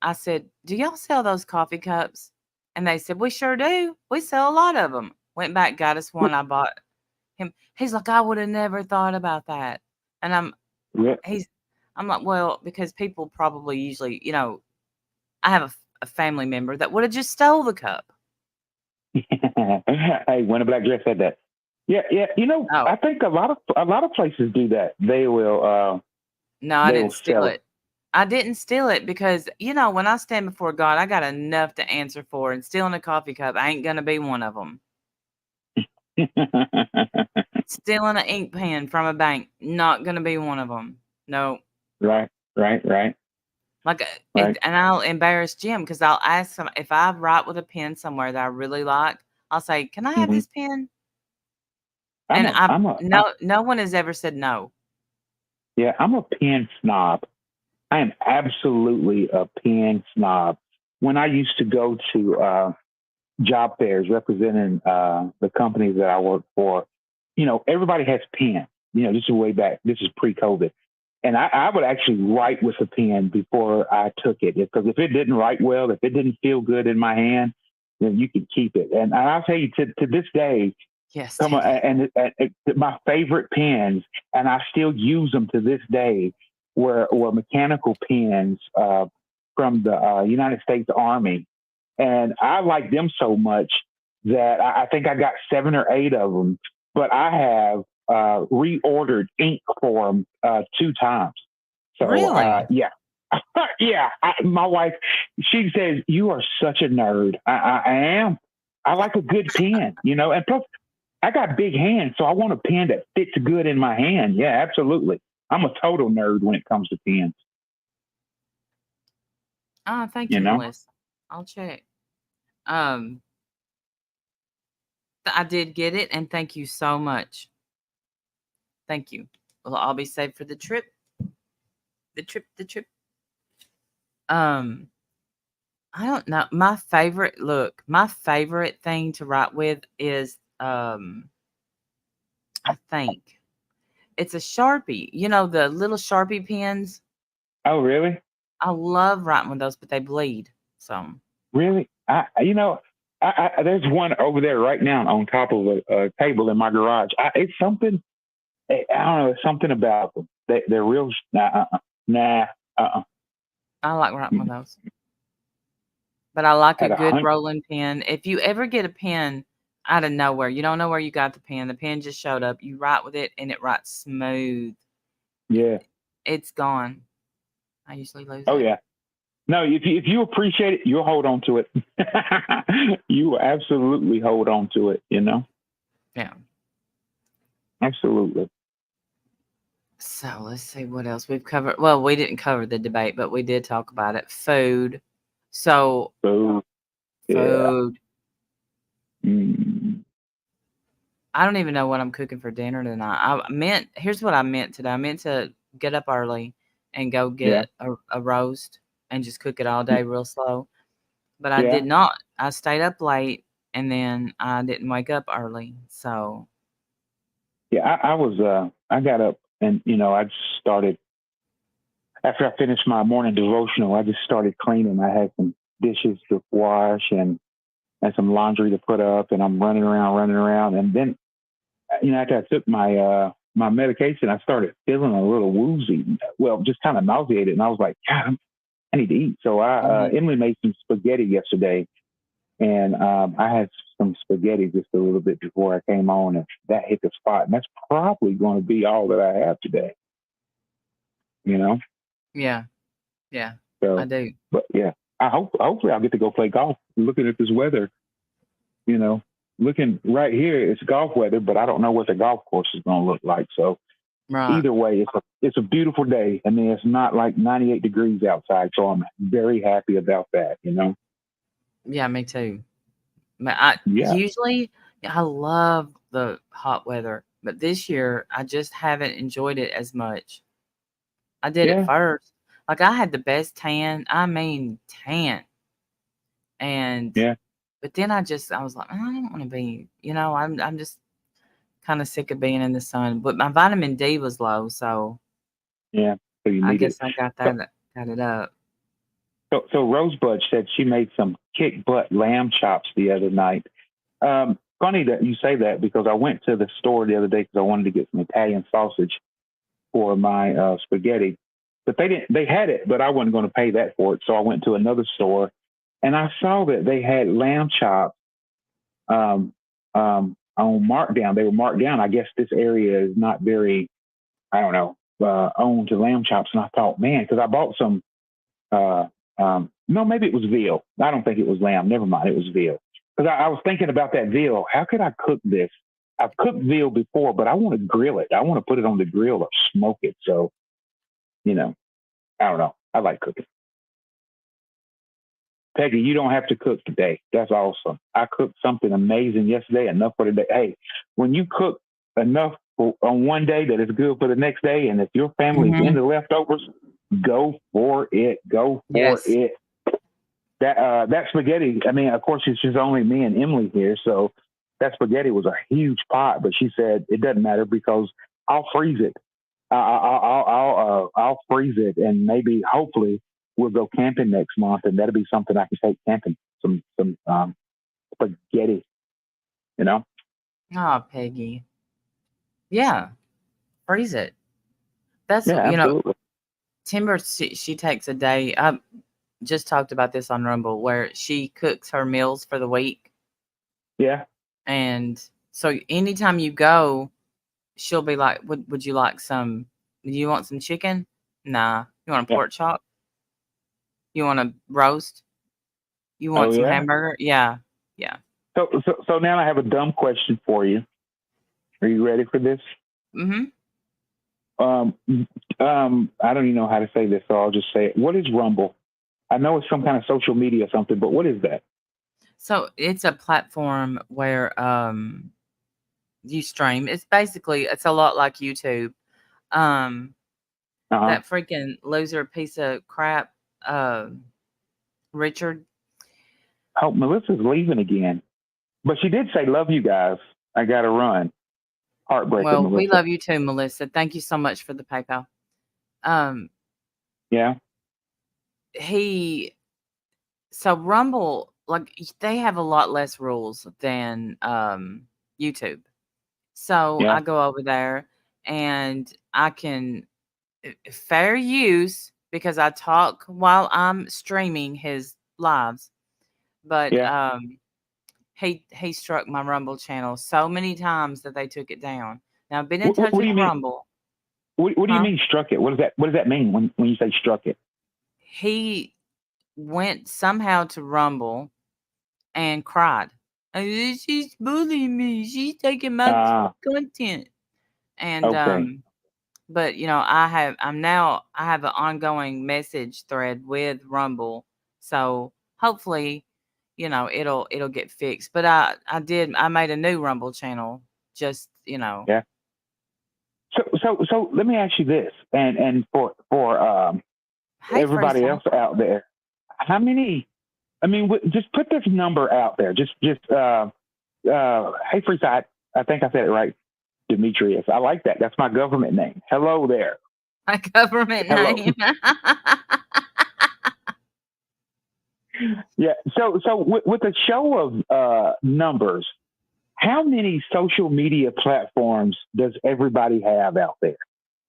I said, do y'all sell those coffee cups? And they said, we sure do. We sell a lot of them. Went back, got us one. I bought him. He's like, I would have never thought about that. And I'm like, well, because people probably usually, I have a family member that would have just stole the cup. Hey, when a black dress said that. Yeah. I think a lot of places do that. They will. No, I didn't steal it. I didn't steal it because, when I stand before God, I got enough to answer for, and stealing a coffee cup ain't going to be one of them. Stealing an ink pen from a bank, not going to be one of them. No. Right. Like, and I'll embarrass Jim because I'll ask him if I write with a pen somewhere that I really like. I'll say, "Can I have this pen?" No one has ever said no. Yeah, I'm a pen snob. I am absolutely a pen snob. When I used to go to job fairs representing the companies that I work for, everybody has pens. This is way back. This is pre-COVID. And I would actually write with a pen before I took it. Because if it didn't write well, if it didn't feel good in my hand, then you could keep it. And I'll tell you, to this day, yes, and my favorite pens, and I still use them to this day, were mechanical pens from the United States Army. And I like them so much that I think I got 7 or 8 of them. But I have reordered ink for them 2 times. So, really? Yeah. Yeah. My wife, she says, you are such a nerd. I am. I like a good pen, and plus I got big hands, so I want a pen that fits good in my hand. Yeah, absolutely. I'm a total nerd when it comes to pens. Ah, thank You you, know? Melissa. I'll check. Um, I did get it, and thank you so much. Thank you. Well, I'll be safe for the trip. The trip. The trip. Um, I don't know. My favorite thing to write with is I think it's a Sharpie. You know, the little Sharpie pens. Oh, really? I love writing with those, but they bleed. So, Really? You know, there's one over there right now on top of a table in my garage. It's something, I don't know, it's something about them. They're real, nah, uh-uh. I like writing with those. But I like a At a good hunt, rolling pen. If you ever get a pen out of nowhere, you don't know where you got the pen just showed up, you write with it and it writes smooth. yeah. It's gone. I usually lose Oh, it. yeah. No, if you appreciate it, you'll hold on to it. You will absolutely hold on to it, you know? Yeah. Absolutely. So let's see what else we've covered. Well, we didn't cover the debate, but we did talk about it. Food. So, So, yeah. food. Mm, I don't even know what I'm cooking for dinner tonight. Here's what I meant today. I meant to get up early and go yeah. get a roast and just cook it all day real slow. But I Yeah. did not. I stayed up late and then I didn't wake up early. So, Yeah. I got up and, I just started, after I finished my morning devotional, I just started cleaning. I had some dishes to wash and some laundry to put up, and I'm running around. And then, after I took my medication, I started feeling a little woozy. Well, just kind of nauseated. And I was like, God, I need to eat. So mhm. Emily made some spaghetti yesterday, and I had some spaghetti just a little bit before I came on, and that hit the spot. And that's probably going to be all that I have today, you know? Yeah, yeah, I So, do. but yeah, hopefully I'll get to go play golf. Looking at this weather, you know, looking right here, it's golf weather, but I don't know what the golf course is going to look like. So Right. either way, it's a beautiful day. I mean, it's not like 98 degrees outside, so I'm very happy about that. You know? Yeah, me too. Yeah, Usually I love the hot weather, but this year I just haven't enjoyed it as much. I did it yeah, first. Like I had the best tan. I mean tan. And yeah, but then I was like, I don't want to be, I'm just kind of sick of being in the sun. But my vitamin D was low, so yeah. So you I need it. guess I So, got it up. so Rosebud said she made some kick butt lamb chops the other night. Funny that you say that because I went to the store the other day because I wanted to get some Italian sausage for my spaghetti, but they didn't. They had it, but I wasn't going to pay that for it. So I went to another store, and I saw that they had lamb chops on markdown. They were marked down. I guess this area is not very, I don't know, owned to lamb chops. And I thought, man, because I bought some. No, maybe it was veal. I don't think it was lamb. Never mind, it was veal. Because I was thinking about that veal. How could I cook this? I've cooked veal before, but I want to grill it. I want to put it on the grill or smoke it. So, you know, I don't know. I like cooking. Peggy, you don't have to cook today. That's awesome. I cooked something amazing yesterday, enough for today. Hey, when you cook enough on one day that is good for the next day, and if your family's Hmm. into leftovers, go for it. Go for Yes. it. That spaghetti. I mean, of course, it's just only me and Emily here, so that spaghetti was a huge pot. But she said it doesn't matter because I'll freeze it. I'll freeze it, and maybe hopefully we'll go camping next month, and that'll be something I can take camping. Some spaghetti, you know. Oh, Peggy. Yeah, freeze it. That's Yeah, absolutely. Timber. She takes a day. I just talked about this on Rumble, where she cooks her meals for the week, Yeah, and so anytime you go, she'll be like, "Would you like some? Do you want some chicken? Nah. You want a yeah. pork chop? You want a roast? You Oh want some yeah. hamburger? Yeah, yeah. So now I have a dumb question for you. Are you ready for this? Mhm. I don't even know how to say this, so I'll just say it. What is Rumble? I know it's some kind of social media or something, but what is that? So it's a platform where you stream. It's a lot like YouTube. Um, Uh-huh. that freaking loser piece of crap, uh, Richard. Oh, Melissa's leaving again. But she did say, love you guys. I got to run. Heartbreaker, Well, we Melissa. love you too, Melissa. Thank you so much for the PayPal. Um, Yeah. so Rumble, like they have a lot less rules than YouTube. So Yeah. I go over there and I can fair use because I talk while I'm streaming his lives. But Yeah. he struck my Rumble channel so many times that they took it down. Now I've been in What touch do with you mean? Rumble. What do you Huh? mean struck it? What does that mean when you say struck it? He went somehow to Rumble and cried. She's bullying me. She's taking my Ah, content. And okay. but I have an ongoing message thread with Rumble. So hopefully, it'll get fixed. But I made a new Rumble channel just, Yeah. So let me ask you this, and for hey everybody Freestyle. else out there, how many? I mean, just put this number out there. Hey, Freeside. I think I said it right. Demetrius. I like that. That's my government name. Hello there. My government Hello. name. Yeah. So with a show of numbers, how many social media platforms does everybody have out there?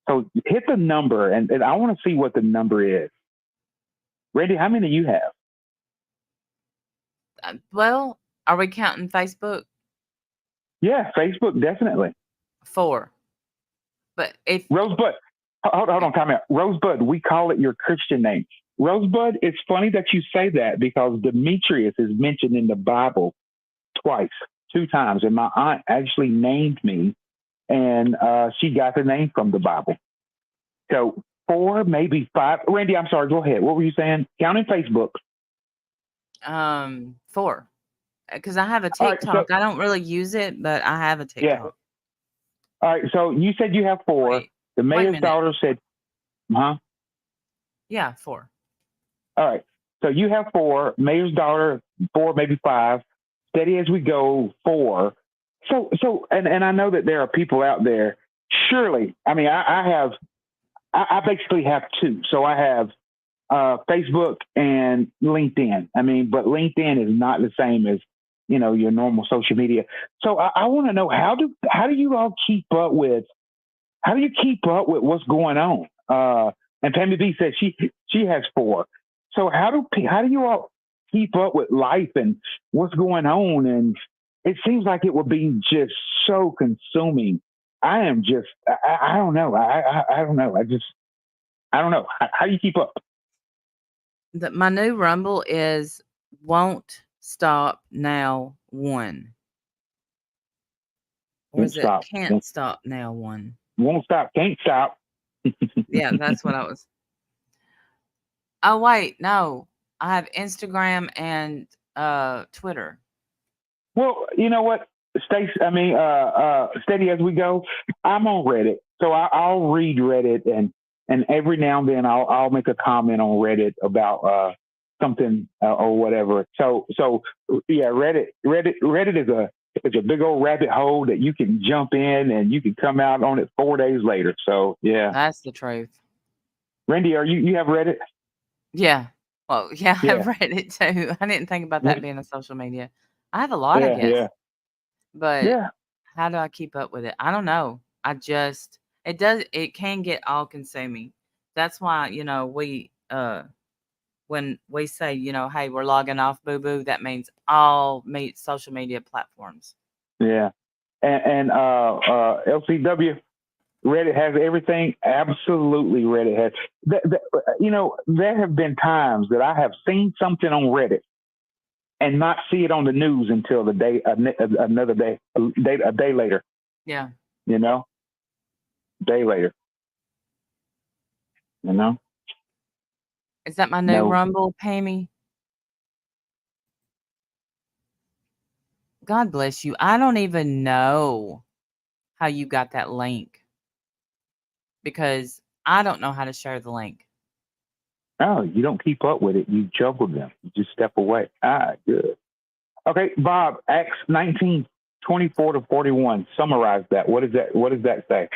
So hit the number, and I want to see what the number is. Randy, how many do you have? Well, are we counting Facebook? Yeah, Facebook, definitely. 4. But if Rosebud. Hold on, time out. Rosebud, we call it your Christian name. Rosebud, it's funny that you say that because Demetrius is mentioned in the Bible twice, 2 times. And my aunt actually named me, and she got the name from the Bible. So 4, maybe 5. Randy, I'm sorry. Go ahead. What were you saying? Counting Facebook. 4. Because I have a All right. TikTok. I don't really use it, but I have a Yeah. TikTok. All right. So you said you have 4. The Wait a mayor's minute. daughter said, huh? Yeah, 4. All right. So you have 4. Mayor's daughter, 4, maybe 5. Steady as we go, 4. So, and I know that there are people out there. Surely, I mean, I basically have 2. So I have Facebook and LinkedIn. I mean, but LinkedIn is not the same as your normal social media. So I want to know how do you all keep up with what's going on? And Pammy B says she has 4. So how do you all keep up with life and what's going on? And it seems like it would be just so consuming. I am just I don't know. I don't know. I don't know. How do you keep up? My new Rumble is won't stop now 1. Or is it Stop. can't stop now 1? Won't stop. Can't stop. Yeah, that's what I was. Oh wait, no. I have Instagram and Twitter. Well, you know what, Stacey? I mean, steady as we go. I'm on Reddit, so I'll read Reddit, and every now and then I'll make a comment on Reddit about something or whatever. So yeah, Reddit is a big old rabbit hole that you can jump in and you can come out on it 4 days later. So yeah, That's the truth. Randy, are you have Reddit? Yeah. Well, yeah, Yeah. I've read it too. I didn't think about that being a social media. I have a lot, I Yeah, guess. yeah, But yeah. how do I keep up with it? I don't know. It can get all consuming. That's why, we when we say, hey, we're logging off, boo boo, that means all social media platforms. Yeah. And LCW, Reddit has everything. Absolutely, Reddit has. There have been times that I have seen something on Reddit and not see it on the news until a day later. Yeah. Day later. Is that my new No. Rumble, Pammy? God bless you. I don't even know how you got that link because I don't know how to share the link. Oh, you don't keep up with it. You juggle them. You just step away. Ah, good. Okay, Bob, Acts 19, 24 to 41. Summarize that. What is that? What does that say?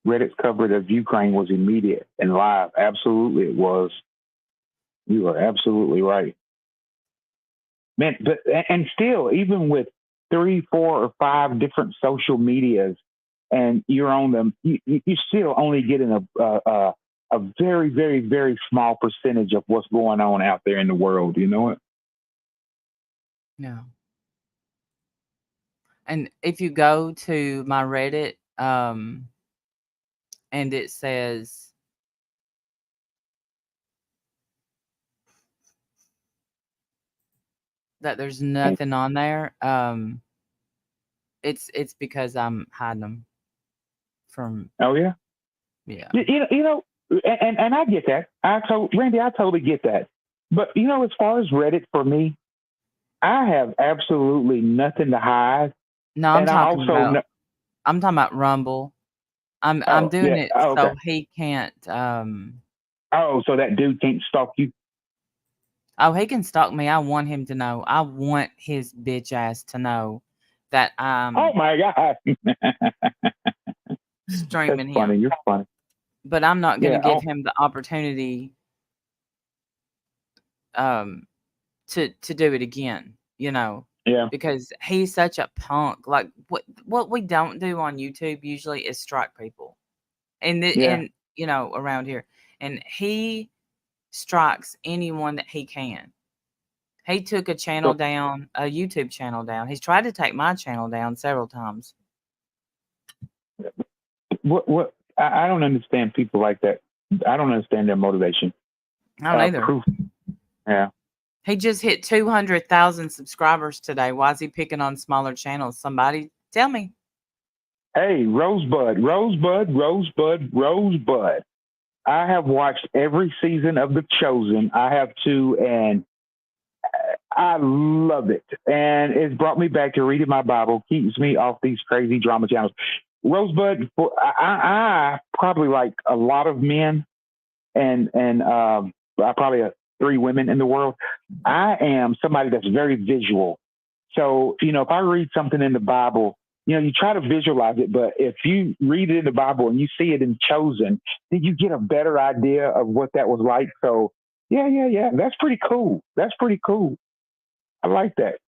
Reddit's coverage of Ukraine was immediate and live. Absolutely, it was. You are absolutely right, man. But and still, even with 3, 4, or 5 different social medias, and you're on them, you still only getting a very, very, very small percentage of what's going on out there in the world. You know it? No. And if you go to my Reddit, and it says that there's nothing on there, it's because I'm hiding them from. Oh yeah. Yeah. You know, and I get that. Randy, I totally get that. But you know, as far as Reddit for me, I have absolutely nothing to hide, No, and I also know. I'm talking about Rumble. I'm Oh doing yeah. it Oh, okay. so he can't. Oh, so that dude can't stalk you? Oh, he can stalk me. I want him to know. I want his bitch ass to know that Oh I'm my God. That's streaming funny. him. You're funny. But I'm not going to Yeah. give him the opportunity um to do it again, Yeah. because he's such a punk. Like what we don't do on YouTube usually is strike people. And Yeah. around here. And he strikes anyone that he can. He took a channel So down, a YouTube channel down. He's tried to take my channel down several times. what? I don't understand people like that. I don't understand their motivation. I don't either. Proof. Yeah. He just hit 200,000 subscribers today. Why is he picking on smaller channels? Somebody tell me. Hey, Rosebud, Rosebud, Rosebud, Rosebud. I have watched every season of The Chosen. I have too, and I love it. And it's brought me back to reading my Bible, keeps me off these crazy drama channels. Rosebud, I probably like a lot of men and I probably have 3 women in the world. I am somebody that's very visual. So, if I read something in the Bible, you try to visualize it, but if you read it in the Bible and you see it in Chosen, then you get a better idea of what that was like. So, yeah. That's pretty cool. That's pretty cool. I like that,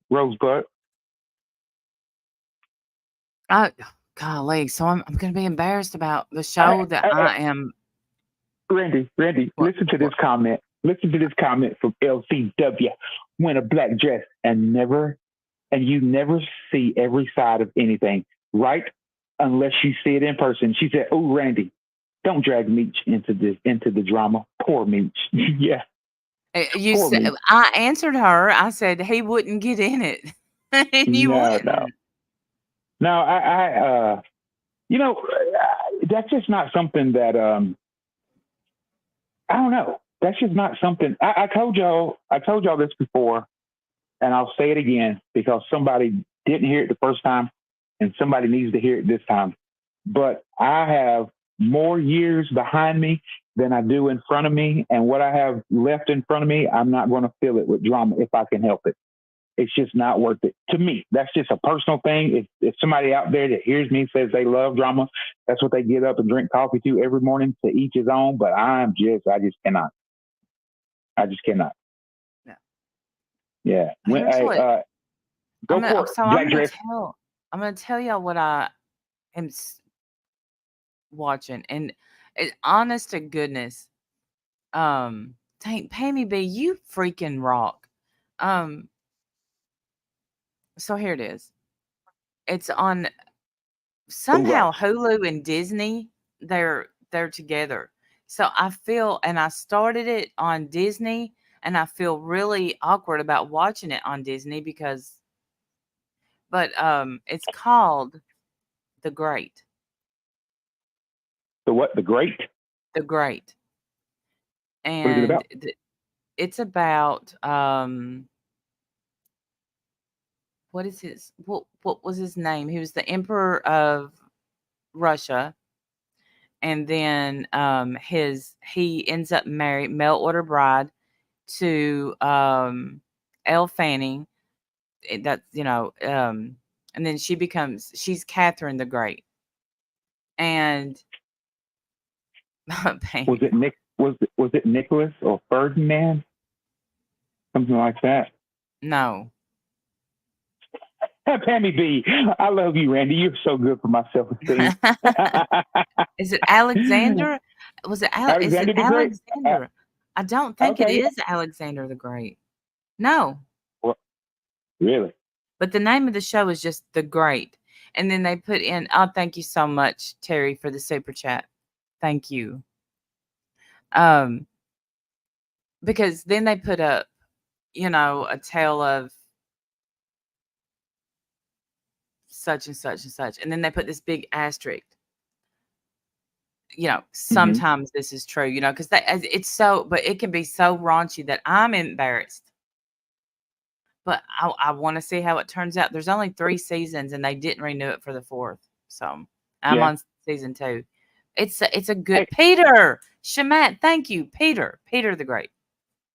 Rosebud. Golly, so I'm going to be embarrassed about the I, show that I, I am. Randy, What? listen to this comment. Listen to this comment from LCW. Win a black dress and you never see every side of anything, right? Unless you see it in person. She said, "Oh, Randy, don't drag Meech into the drama. Poor Meech." Yeah, poor Meech. I answered her. I said he wouldn't get in it, and you No, no, wouldn't. no. That's just not something that I don't know. That's just not something. I told y'all. I told y'all this before, and I'll say it again because somebody didn't hear it the first time, and somebody needs to hear it this time. But I have more years behind me than I do in front of me, and what I have left in front of me, I'm not going to fill it with drama if I can help it. It's just not worth it to me. That's just a personal thing. If somebody out there that hears me says they love drama, that's what they get up and drink coffee to every morning. To each his own. But I just cannot. I just cannot. No. Yeah. Here's what Go for it. Black dress. I'm gonna tell y'all what I am watching, and honest to goodness, dang, Pammy B, you freaking rock. Um, so here it is. It's on Hoorah. somehow Hulu and Disney. They're together. So I feel, and I started it on Disney, and I feel really awkward about watching it on Disney but it's called The Great. The what? The Great? The Great. What is it And about? it's about what was his name? He was the emperor of Russia, and then he ends up married mail order bride to Elle Fanning. That's and then she's Catherine the Great, and Was baby, it Nick? Was it Nicholas or Ferdinand? Something like that. no, Pammy B, I love you, Randy. You're so good for my self-esteem. is it Alexander? Is it Alexander the Great. Alexander? I don't think it Okay. is Alexander the Great. No, Well, really? but the name of the show is just The Great. And then they put in, oh, thank you so much, Terry, for the super chat. Thank you. Because then they put up, a tale of such and such and such. And then they put this big asterisk. Sometimes this is true, because but it can be so raunchy that I'm embarrassed. But I want to see how it turns out. There's only 3 seasons, and they didn't renew it for the 4th. So I'm Yeah. on season 2. It's a good Hey. Peter Shamat. Thank you, Peter the Great.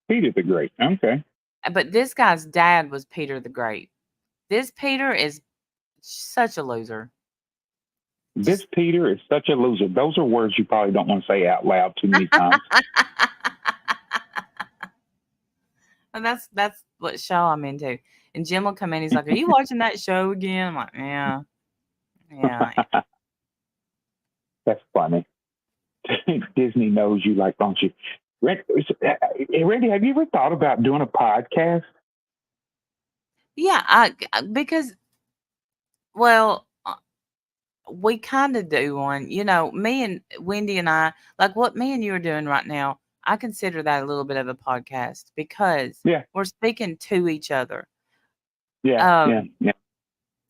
Peter the Great. Okay. But this guy's dad was Peter the Great. This Peter is such a loser. This Peter is such a loser. Those are words you probably don't want to say out loud too many times. And that's what show I'm into. And Jim will come in. He's like, "Are you watching that show again?" I'm like, "Yeah, yeah." That's funny. Disney knows you like, don't you? Randy, have you ever thought about doing a podcast? Yeah, because we kind of do one. Me and Wendy and I, like what me and you are doing right now. I consider that a little bit of a podcast because we're speaking to each other. Yeah.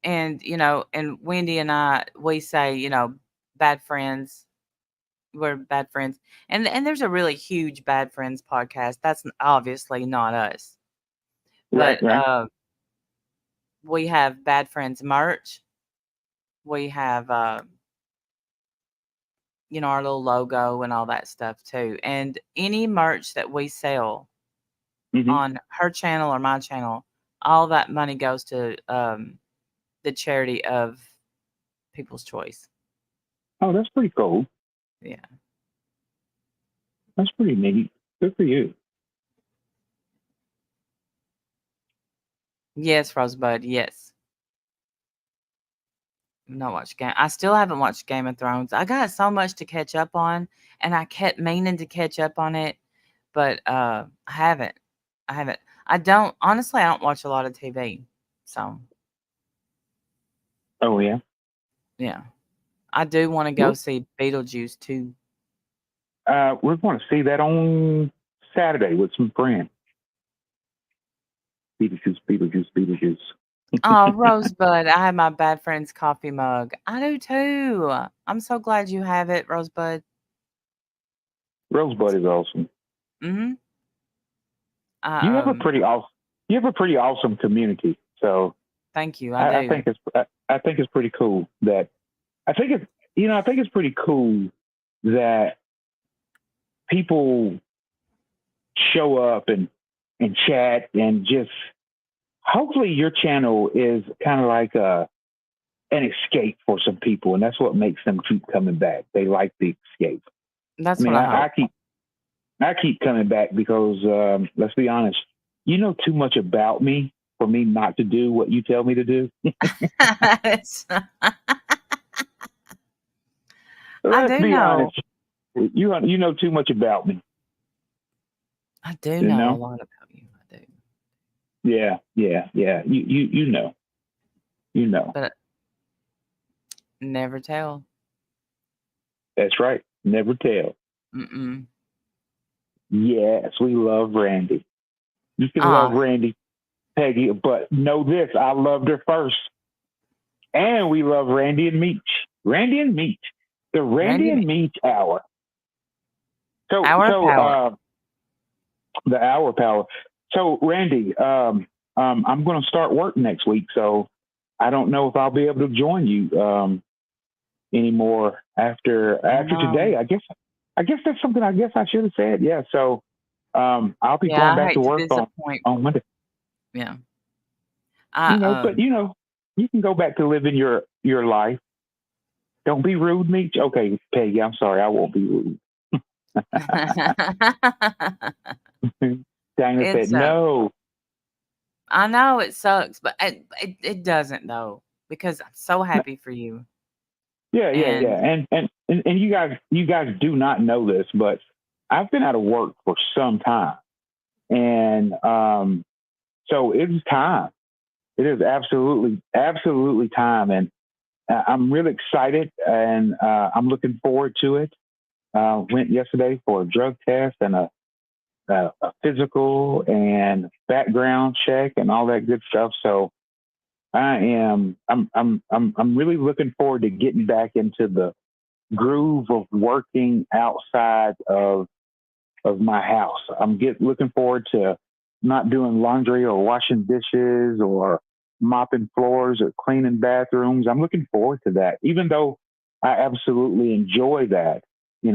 And and Wendy and I, we say, bad friends. We're bad friends, and there's a really huge bad friends podcast. That's obviously not us, but Right. we have bad friends merch. We have our little logo and all that stuff too. And any merch that we sell on her channel or my channel, all that money goes to the charity of People's Choice. Oh, that's pretty cool. Yeah. That's pretty neat. Good for you. Yes, Rosebud. Yes. Not watch game. I still haven't watched Game of Thrones. I got so much to catch up on, and I kept meaning to catch up on it, but I haven't. I don't honestly. I don't watch a lot of TV, so Oh yeah. yeah. I do want to go see Beetlejuice too. We're going to see that on Saturday with some friends. Beetlejuice. Oh, Rosebud, I have my bad friend's coffee mug. I do too. I'm so glad you have it, Rosebud. Rosebud is awesome. Mm-hmm. You have a pretty awesome community. So thank you. I think it's pretty cool that I think it's pretty cool that people show up and chat and just hopefully your channel is kind of like an escape for some people, and that's what makes them keep coming back. They like the escape. That's what I hope. I keep coming back because let's be honest, you know too much about me for me not to do what you tell me to do. Let's be honest. You know too much about me. I do know a lot about you. I do. Yeah. You know. But never tell. That's right. Never tell. Mm-mm. Yes, we love Randy. You can love Randy, Peggy, but know this: I loved her first, and we love Randy and Meech. Randy and Meech. The Randy and Meech hour. So Power. The hour power. So Randy, I'm going to start work next week, so I don't know if I'll be able to join you anymore after today. I guess that's something I guess I should have said. Yeah. So I'll be going back to work on Monday. Yeah. But you can go back to living your life. Don't be rude, Meech. Okay, Peggy, I'm sorry, I won't be rude. Dana said no. I know it sucks, but it doesn't though, because I'm so happy for you. Yeah. And you guys do not know this, but I've been out of work for some time. And so it's time. It is absolutely time. And I'm really excited, and I'm looking forward to it. Went yesterday for a drug test and a physical and background check and all that good stuff. So I'm really looking forward to getting back into the groove of working outside of my house. I'm looking forward to not doing laundry or washing dishes or mopping floors or cleaning bathrooms. I'm looking forward to that, even though I absolutely enjoy that, You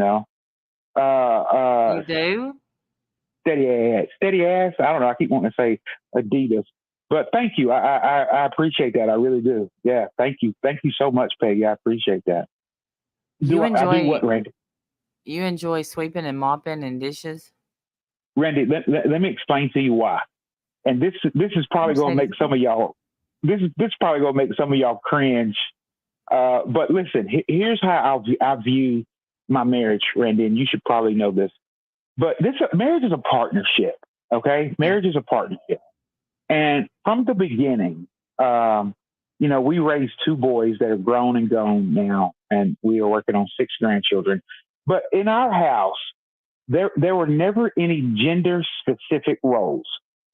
do? Steady ass. I don't know. I keep wanting to say Adidas, but thank you. I appreciate that. I really do. Yeah. Thank you. Thank you so much, Peggy. I appreciate that. I do what, Randy? You enjoy sweeping and mopping and dishes? Randy, let me explain to you why. And this is probably going to make some of y'all. This probably going to make some of y'all cringe. But listen, here's how I view my marriage, Randy, and you should probably know this. But marriage is a partnership. Okay, marriage is a partnership. And from the beginning, we raised two boys that are grown and gone now, and we are working on 6 grandchildren. But in our house, there were never any gender specific roles.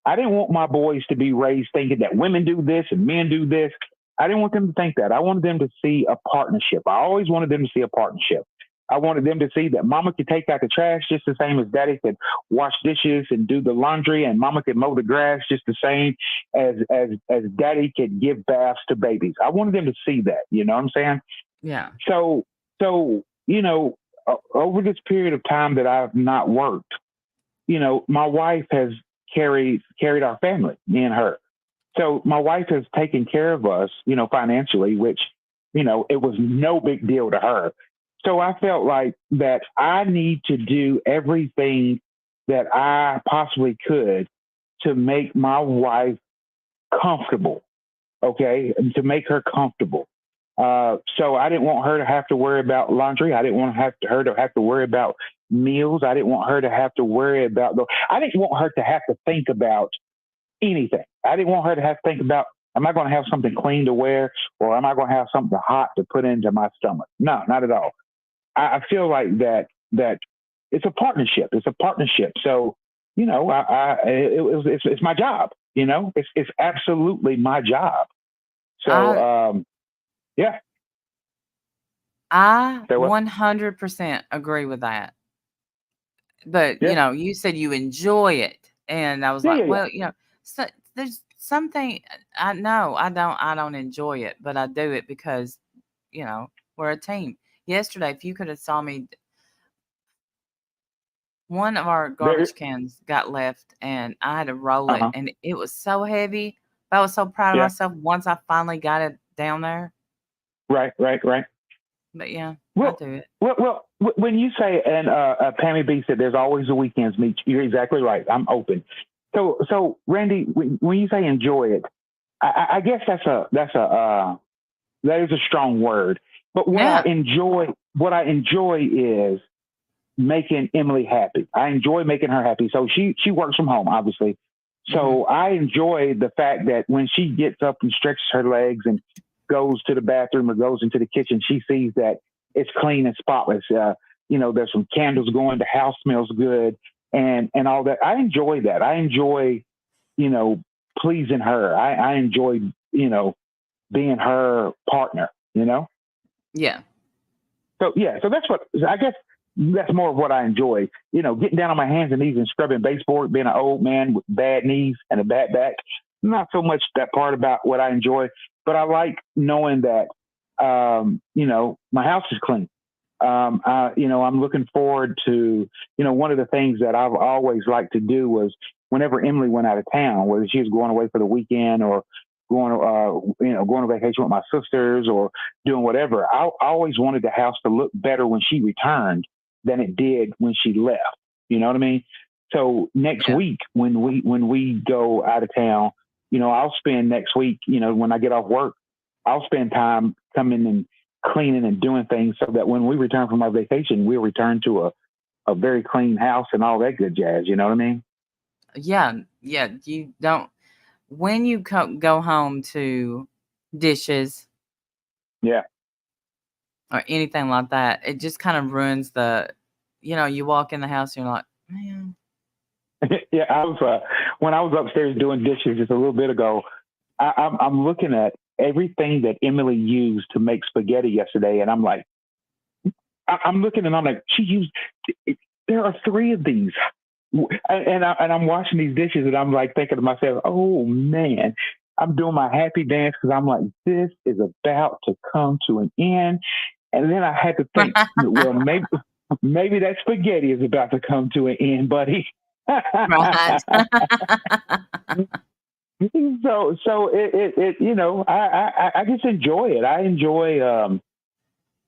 I didn't want my boys to be raised thinking that women do this and men do this. I didn't want them to think that. I wanted them to see a partnership. I always wanted them to see a partnership. I wanted them to see that mama could take out the trash just the same as daddy could wash dishes and do the laundry, and mama could mow the grass just the same as daddy could give baths to babies. I wanted them to see that. You know what I'm saying? Yeah. So over this period of time that I've not worked, my wife has carried our family, me and her. So my wife has taken care of us, financially, which, it was no big deal to her. So I felt like that I need to do everything that I possibly could to make my wife comfortable. Okay. And to make her comfortable. So I didn't want her to have to worry about laundry. I didn't want her to have to worry about meals. I didn't want her to have to worry about I didn't want her to have to think about anything. I didn't want her to have to think about, am I going to have something clean to wear, or am I going to have something hot to put into my stomach? No, not at all. I feel like that it's a partnership. It's a partnership. So, it's my job. It's absolutely my job. So, yeah. I 100% agree with that. But, you said you enjoy it. And I was well, so there's something I don't enjoy it, but I do it because, we're a team. Yesterday, if you could have saw me, one of our garbage cans got left and I had to roll it, and it was so heavy. But I was so proud of myself once I finally got it down there. Right. But yeah, I do it. Well, when you say, and Pammy B said, there's always the weekends, Meech, you're exactly right. I'm open. So Randy, when you say enjoy it, I guess that is a strong word. But what I enjoy is making Emily happy. I enjoy making her happy. So she works from home, obviously. So I enjoy the fact that when she gets up and stretches her legs and goes to the bathroom or goes into the kitchen, she sees that it's clean and spotless. There's some candles going, the house smells good, and all that. I enjoy that. I enjoy, pleasing her. I enjoy, being her partner, Yeah. So yeah, so that's what I guess that's more of what I enjoy. You know, getting down on my hands and knees and scrubbing baseboard, being an old man with bad knees and a bad back. Not so much that part about what I enjoy, but I like knowing that you know, my house is clean. You know, I'm looking forward to, you know, one of the things that I've always liked to do was whenever Emily went out of town, whether she was going away for the weekend or going, you know, going on vacation with my sisters or doing whatever, I always wanted the house to look better when she returned than it did when she left. You know what I mean? So next Yeah. week, when we go out of town, you know, I'll spend next week, you know, when I get off work, I'll spend time coming and cleaning and doing things so that when we return from our vacation, we'll return to a very clean house and all that good jazz. You know what I mean? Yeah. Yeah. You don't, when you go home to dishes Yeah. or anything like that, it just kind of ruins the, you walk in the house and you're like, man. Yeah. When I was upstairs doing dishes just a little bit ago, I'm looking at everything that Emily used to make spaghetti yesterday. And I'm like, I'm looking and I'm like, she used, there are three of these. And I'm washing these dishes and I'm like thinking to myself, oh man, I'm doing my happy dance because I'm like, this is about to come to an end. And then I had to think, well, maybe that spaghetti is about to come to an end, buddy. Right. So it you know, I just enjoy it. I enjoy um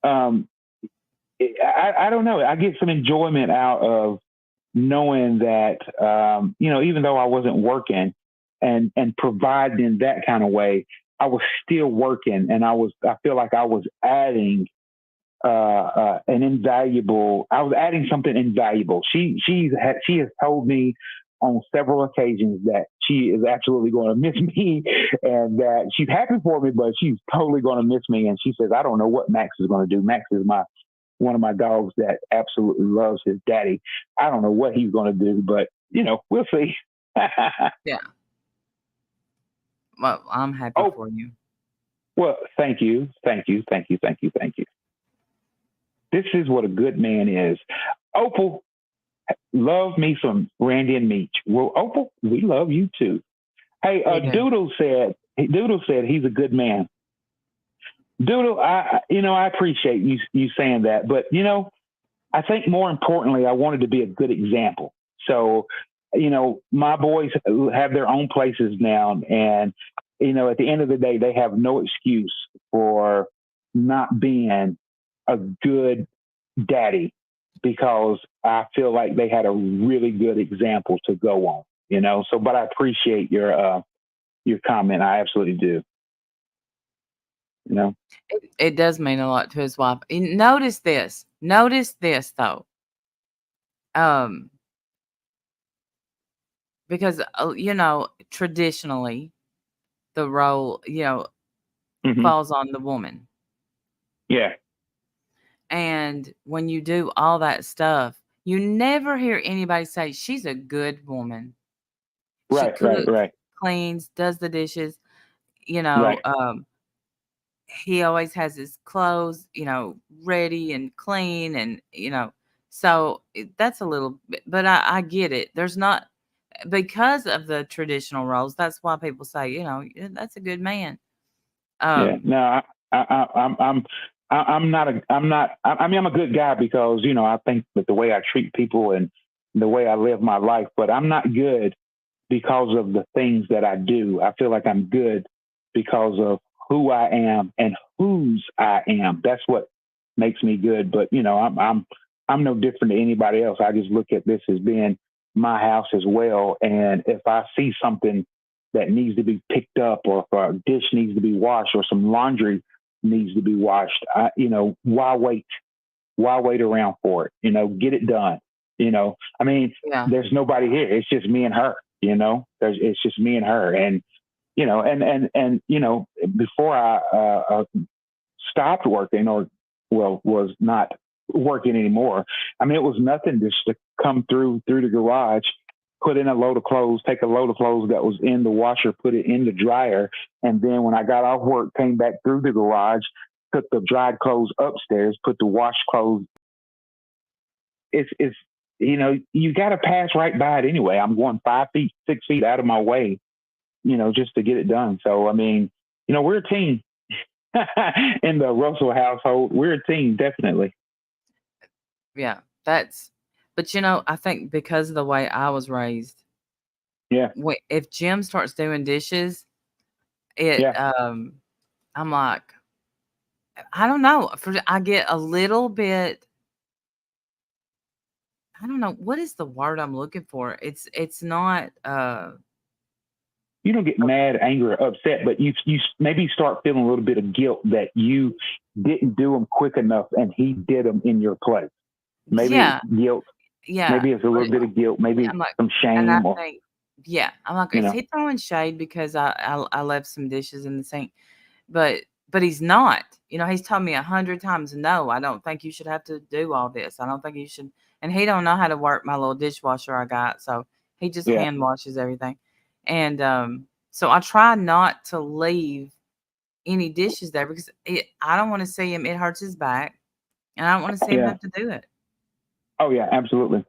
I don't know. I get some enjoyment out of knowing that you know, even though I wasn't working and providing in that kind of way, I was still working and I feel like I was adding I was adding something invaluable. She has told me on several occasions that she is absolutely going to miss me and that she's happy for me, but she's totally going to miss me. And she says, I don't know what Max is going to do. Max is one of my dogs that absolutely loves his daddy. I don't know what he's going to do, but you know, we'll see. Yeah. Well, I'm happy Oh, for you. well, thank you. This is what a good man is. Opal, love me some Randy and Meech. Well, Opal, we love you too. Hey, We do. Doodle said he's a good man. Doodle, I appreciate you saying that, but you know, I think more importantly, I wanted to be a good example. So, you know, my boys have their own places now, and you know, at the end of the day, they have no excuse for not being a good daddy because I feel like they had a really good example to go on. You know, so but I appreciate your comment. I absolutely do. You know. It does mean a lot to his wife. And notice this. Notice this though. Um, because traditionally the role, Hmm. falls on the woman. Yeah. And when you do all that stuff, you never hear anybody say she's a good woman. She Right. Right. cooks, Right. cleans, does the dishes, you know, Right. um, he always has his clothes, ready and clean and, so that's a little bit, but I get it. There's not, because of the traditional roles, that's why people say, "Yeah, that's a good man." Yeah. Um, No, I'm not I mean, I'm a good guy because, you know, I think that the way I treat people and the way I live my life, but I'm not good because of the things that I do. I feel like I'm good because of who I am and whose I am. That's what makes me good. But, you know, I'm no different than anybody else. I just look at this as being my house as well. And if I see something that needs to be picked up, or if a dish needs to be washed, or some laundry needs to be washed, you know, why wait? Why wait around for it? You know, get it done. You know, I mean, yeah, there's nobody here. It's just me and her. You know, it's just me and her, and you know, and you know, before I stopped working, or well, was not working anymore. I mean, it was nothing just to come through the garage, put in a load of clothes, take a load of clothes that was in the washer, put it in the dryer, and then when I got off work, came back through the garage, put the dried clothes upstairs, put the wash clothes. It's you got to pass right by it anyway. I'm going 5 feet, 6 feet out of my way, just to get it done. So I mean, we're a team in the Russell household. We're a team, definitely. Yeah, but I think because of the way I was raised, Yeah, if Jim starts doing dishes, yeah. I'm like, I don't know. I get a little bit. I don't know what is the word I'm looking for. It's not. You don't get mad, angry, or upset, but you maybe start feeling a little bit of guilt that you didn't do them quick enough, and he did them in your place. Maybe Yeah, it's guilt. yeah. Maybe it's a little bit of guilt. Maybe I'm like, some and I shame, or think, yeah, I'm like, you is know, he throwing shade because I left some dishes in the sink? But he's not. He's told me 100 times, no, I don't think you should have to do all this. I don't think you should. And he don't know how to work my little dishwasher I got, so he just yeah, hand washes everything. And so I try not to leave any dishes there because I don't want to see him. It hurts his back, and I don't want to see him yeah. have to do it. Oh yeah, absolutely.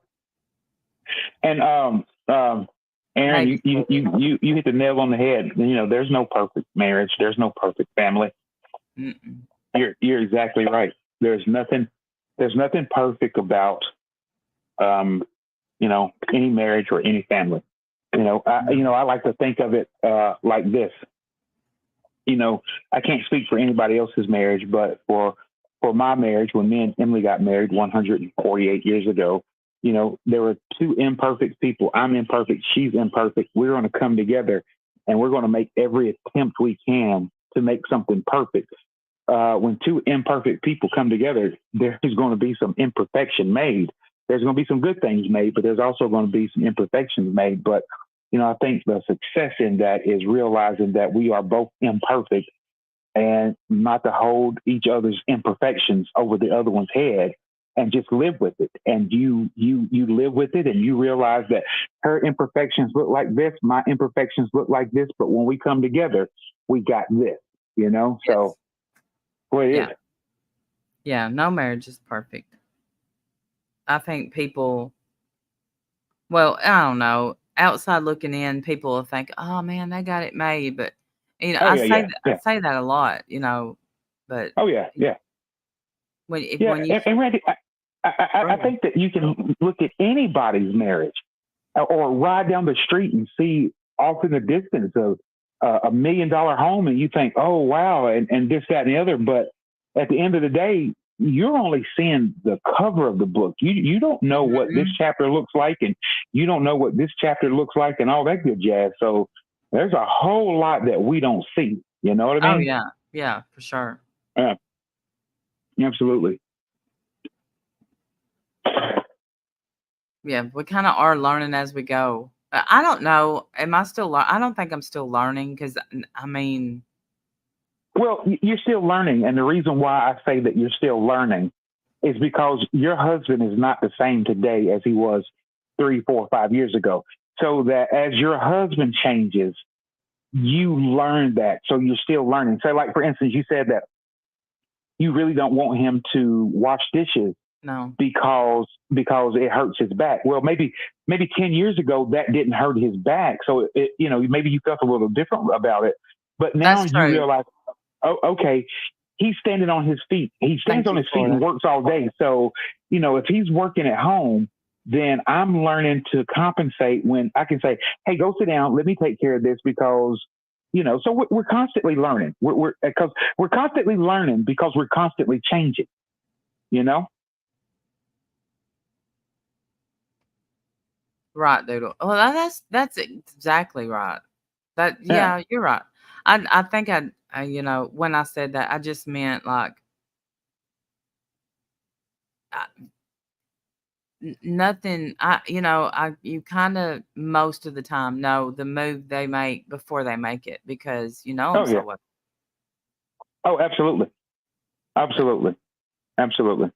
And Aaron, Maybe. you hit the nail on the head. There's no perfect marriage. There's no perfect family. Mm-mm. You're exactly right. There's nothing perfect about any marriage or any family. I like to think of it like this. I can't speak for anybody else's marriage, but for my marriage, when me and Emily got married 148 years ago, there were two imperfect people. I'm imperfect. She's imperfect. We're going to come together and we're going to make every attempt we can to make something perfect. When two imperfect people come together, there's going to be some imperfection made. There's going to be some good things made, but there's also going to be some imperfections made. But, I think the success in that is realizing that we are both imperfect and not to hold each other's imperfections over the other one's head and just live with it. And you live with it and you realize that her imperfections look like this, my imperfections look like this, but when we come together, we got this, Yes. So what it Yeah. is. Yeah. No marriage is perfect. I think people, well, I don't know. Outside looking in, people will think, "Oh man, they got it made." But Oh yeah, yeah, I yeah. say that a lot, But Oh yeah, yeah. Yeah, when you and Randy, go I ahead. think that you can look at anybody's marriage or ride down the street and see off in the distance of $1 million home, and you think, oh wow, and this, that, and the other. But at the end of the day, you're only seeing the cover of the book. You don't know what this Mhm. chapter looks like, and you don't know what this chapter looks like, and all that good jazz. So there's a whole lot that we don't see. You know what I Oh mean? yeah, yeah, for sure. Uh, absolutely. Yeah, we kind of are learning as we go. I don't know. Am I still? I don't think I'm still learning because I mean, Well, you're still learning. And the reason why I say that you're still learning is because your husband is not the same today as he was 3, 4, 5 years ago. So that as your husband changes, you learn that. So you're still learning. So, like, for instance, you said that you really don't want him to wash dishes no, because it hurts his back. Well, maybe 10 years ago that didn't hurt his back. So, maybe you felt a little different about it. But now that's you true. realize, oh, okay, he's standing on his feet. He stands Thank on you his feet for and that. works all day. So, if he's working at home, then I'm learning to compensate when I can say, hey, go sit down. Let me take care of this because, so we're constantly learning. Because we're constantly learning because we're constantly changing, you know? Right, Doodle. Well, that's exactly right. Yeah. Yeah, you're right. I think when I said that, I just meant like I, nothing. You kind of most of the time know the move they make before they make it because you know them Oh, so yeah. well. Oh, absolutely. But Absolutely. Absolutely.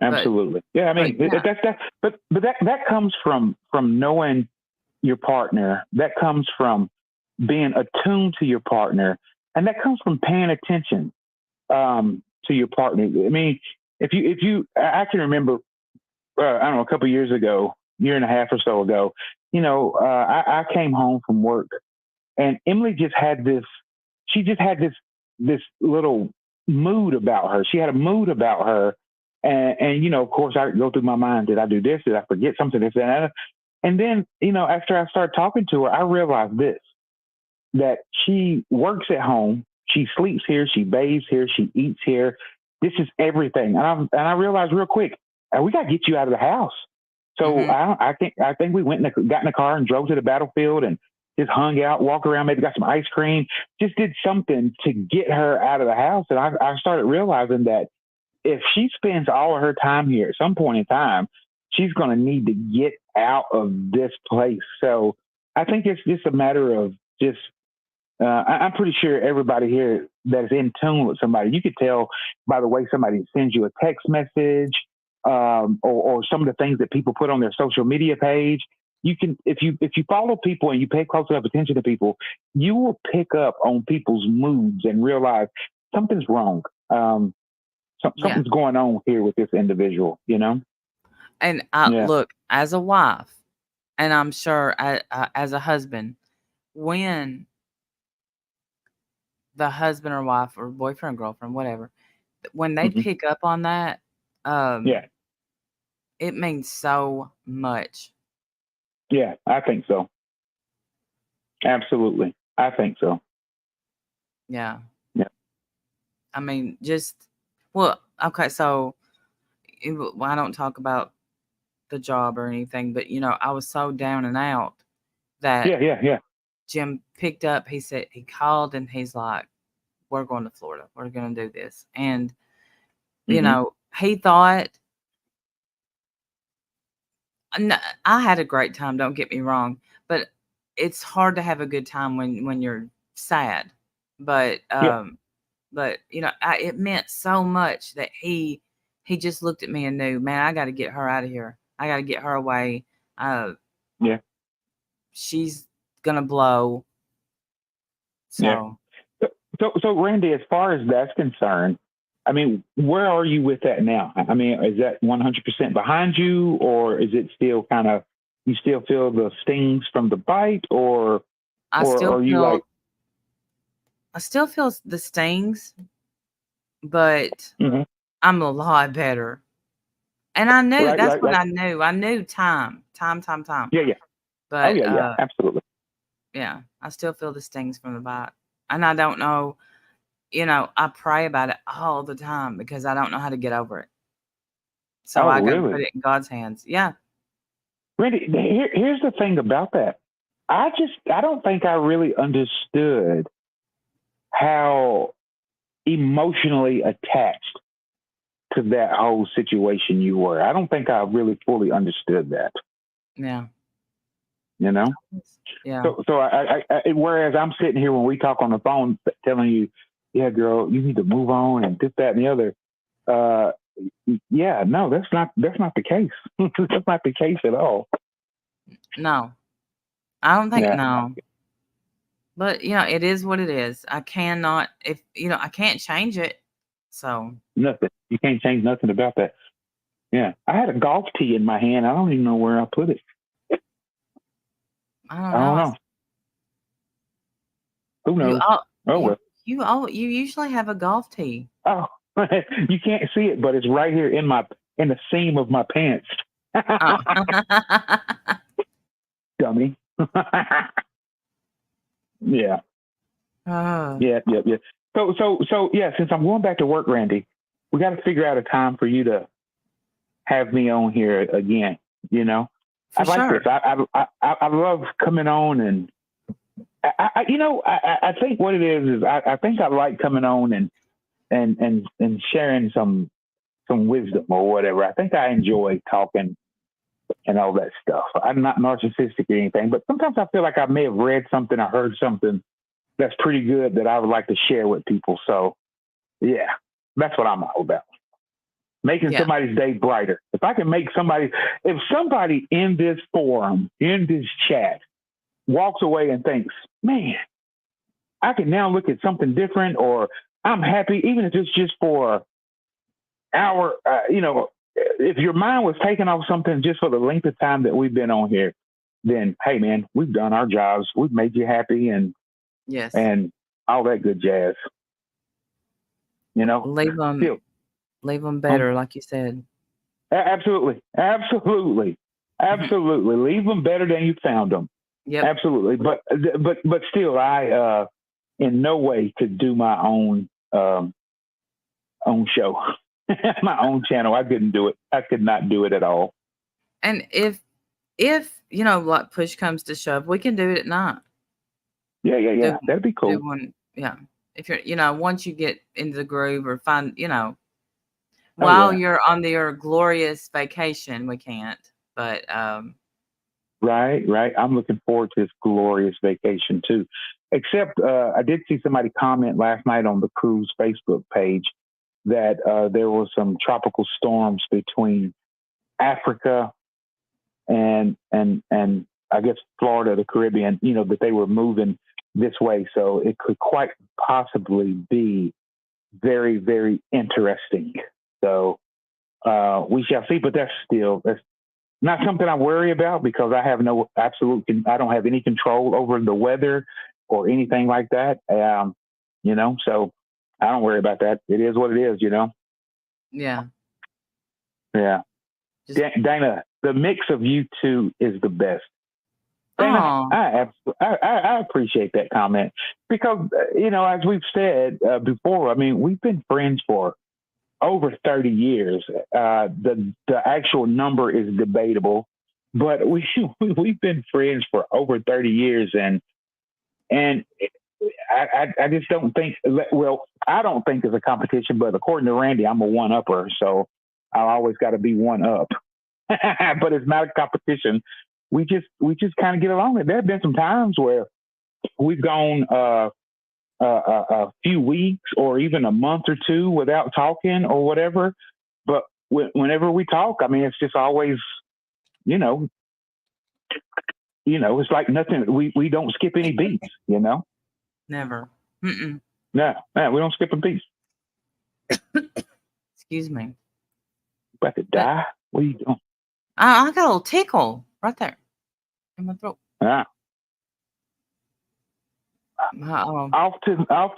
but Absolutely. Yeah. I but mean, yeah, that's that, but that comes from knowing your partner. That comes from being attuned to your partner. and that comes from paying attention to your partner. I mean, I can remember, I don't know, a couple of years ago, year and a half or so ago, I came home from work, and Emily just had this. She just had this little mood about her. She had a mood about her, and of course, I go through my mind: did I do this? Did I forget something? This and that. And then, after I started talking to her, I realized this: that she works at home, she sleeps here, she bathes here, she eats here. This is everything. And I realized real quick, we got to get you out of the house. So I think we went and got in the car and drove to the battlefield and just hung out, walked around, maybe got some ice cream, just did something to get her out of the house. And I started realizing that if she spends all of her time here at some point in time, she's going to need to get out of this place. So I think it's just a matter of just, I'm pretty sure everybody here that is in tune with somebody, you could tell by the way somebody sends you a text message, or some of the things that people put on their social media page. You can, if you follow people and you pay close enough attention to people, you will pick up on people's moods and realize something's wrong. Something's going on here with this individual, And look, as a wife, and I'm sure as a husband, when the husband or wife or boyfriend, girlfriend, whatever, when they pick up on that, it means so much. Yeah, I think so. Absolutely. I think so. Yeah. Yeah. I mean, okay, so I don't talk about the job or anything, but I was so down and out that Jim picked up. He said, he called and he's like, we're going to Florida. We're going to do this. And, he thought, I had a great time. Don't get me wrong, but it's hard to have a good time when you're sad. But, it meant so much that he just looked at me and knew, man, I got to get her out of here. I got to get her away. She's going to blow. So. So Randy, as far as that's concerned, I mean, where are you with that now? I mean, is that 100% behind you, or is it still kind of, you still feel the stings from the bite, or I still feel the stings, but I'm a lot better. And I knew I knew. I knew time. Yeah. But absolutely. Yeah, I still feel the stings from the bite. And I don't know, I pray about it all the time because I don't know how to get over it. So I got to put it in God's hands. Yeah. Randy, here's the thing about that. I don't think I really understood how emotionally attached to that whole situation you were. I don't think I really fully understood that. Yeah. Yeah. So I whereas I'm sitting here when we talk on the phone telling you, yeah, girl, you need to move on and this, that, and the other. No, that's not the case. That's not the case at all. No, I don't think no. But it is what it is. I cannot, I can't change it. So nothing. You can't change nothing about that. Yeah, I had a golf tee in my hand. I don't even know where I put it. I don't know. Who knows? You usually have a golf tee. Oh, you can't see it, but it's right here in the seam of my pants. Dummy. Yeah. Yeah. So yeah, since I'm going back to work, Randy, we got to figure out a time for you to have me on here again. I like this. I love coming on, and I think what it is I think I like coming on and sharing some wisdom or whatever. I think I enjoy talking and all that stuff. I'm not narcissistic or anything, but sometimes I feel like I may have read something, I heard something that's pretty good that I would like to share with people. So yeah, that's what I'm all about. Making somebody's day brighter. If somebody in this forum, in this chat, walks away and thinks, man, I can now look at something different, or I'm happy, even if it's just for hour. If your mind was taken off something just for the length of time that we've been on here, then hey, man, we've done our jobs. We've made you happy, and Yes. all that good jazz. Leave them better, like you said. Absolutely. Leave them better than you found them. Yep. Absolutely. But still, I in no way could do my own show, my own channel. I couldn't do it. I could not do it at all. And if like push comes to shove, we can do it at night. Yeah. That'd be cool. If you're, once you get into the groove or find, while you're on your glorious vacation, we can't. But right. I'm looking forward to this glorious vacation too. Except I did see somebody comment last night on the cruise Facebook page that there was some tropical storms between Africa and I guess Florida, the Caribbean, that they were moving this way. So it could quite possibly be very, very interesting. So we shall see, but that's not something I worry about because I have I don't have any control over the weather or anything like that. So I don't worry about that. It is what it is, Yeah. Yeah. Dana, the mix of you two is the best. Dana, I appreciate that comment because, as we've said before, I mean, we've been friends for over 30 years. The actual number is debatable, but we've been friends for over 30 years. And I just don't think, I don't think it's a competition, but according to Randy, I'm a one-upper. So I always got to be one up, but it's not a competition. We just kind of get along. There have been some times where we've gone a few weeks or even a month or two without talking or whatever. But whenever we talk, I mean, it's just always, it's like nothing. We don't skip any beats, Never. Mm-mm. No, we don't skip a beat. Excuse me. About to die? What are you doing? I got a little tickle right there in my throat. Yeah. Off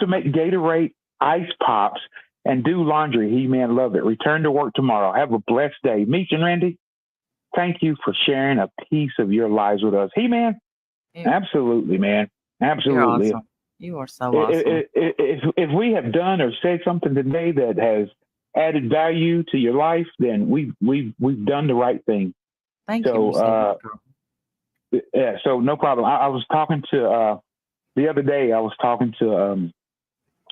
to make Gatorade ice pops and do laundry. He-Man, love it. Return to work tomorrow. Have a blessed day. Meech and Randy, thank you for sharing a piece of your lives with us. He-Man, absolutely, man. Absolutely. You're awesome. You are so awesome. If we have done or said something today that has added value to your life, then we've done the right thing. Thank you. Yeah, so no problem. I was talking to the other day. I was talking to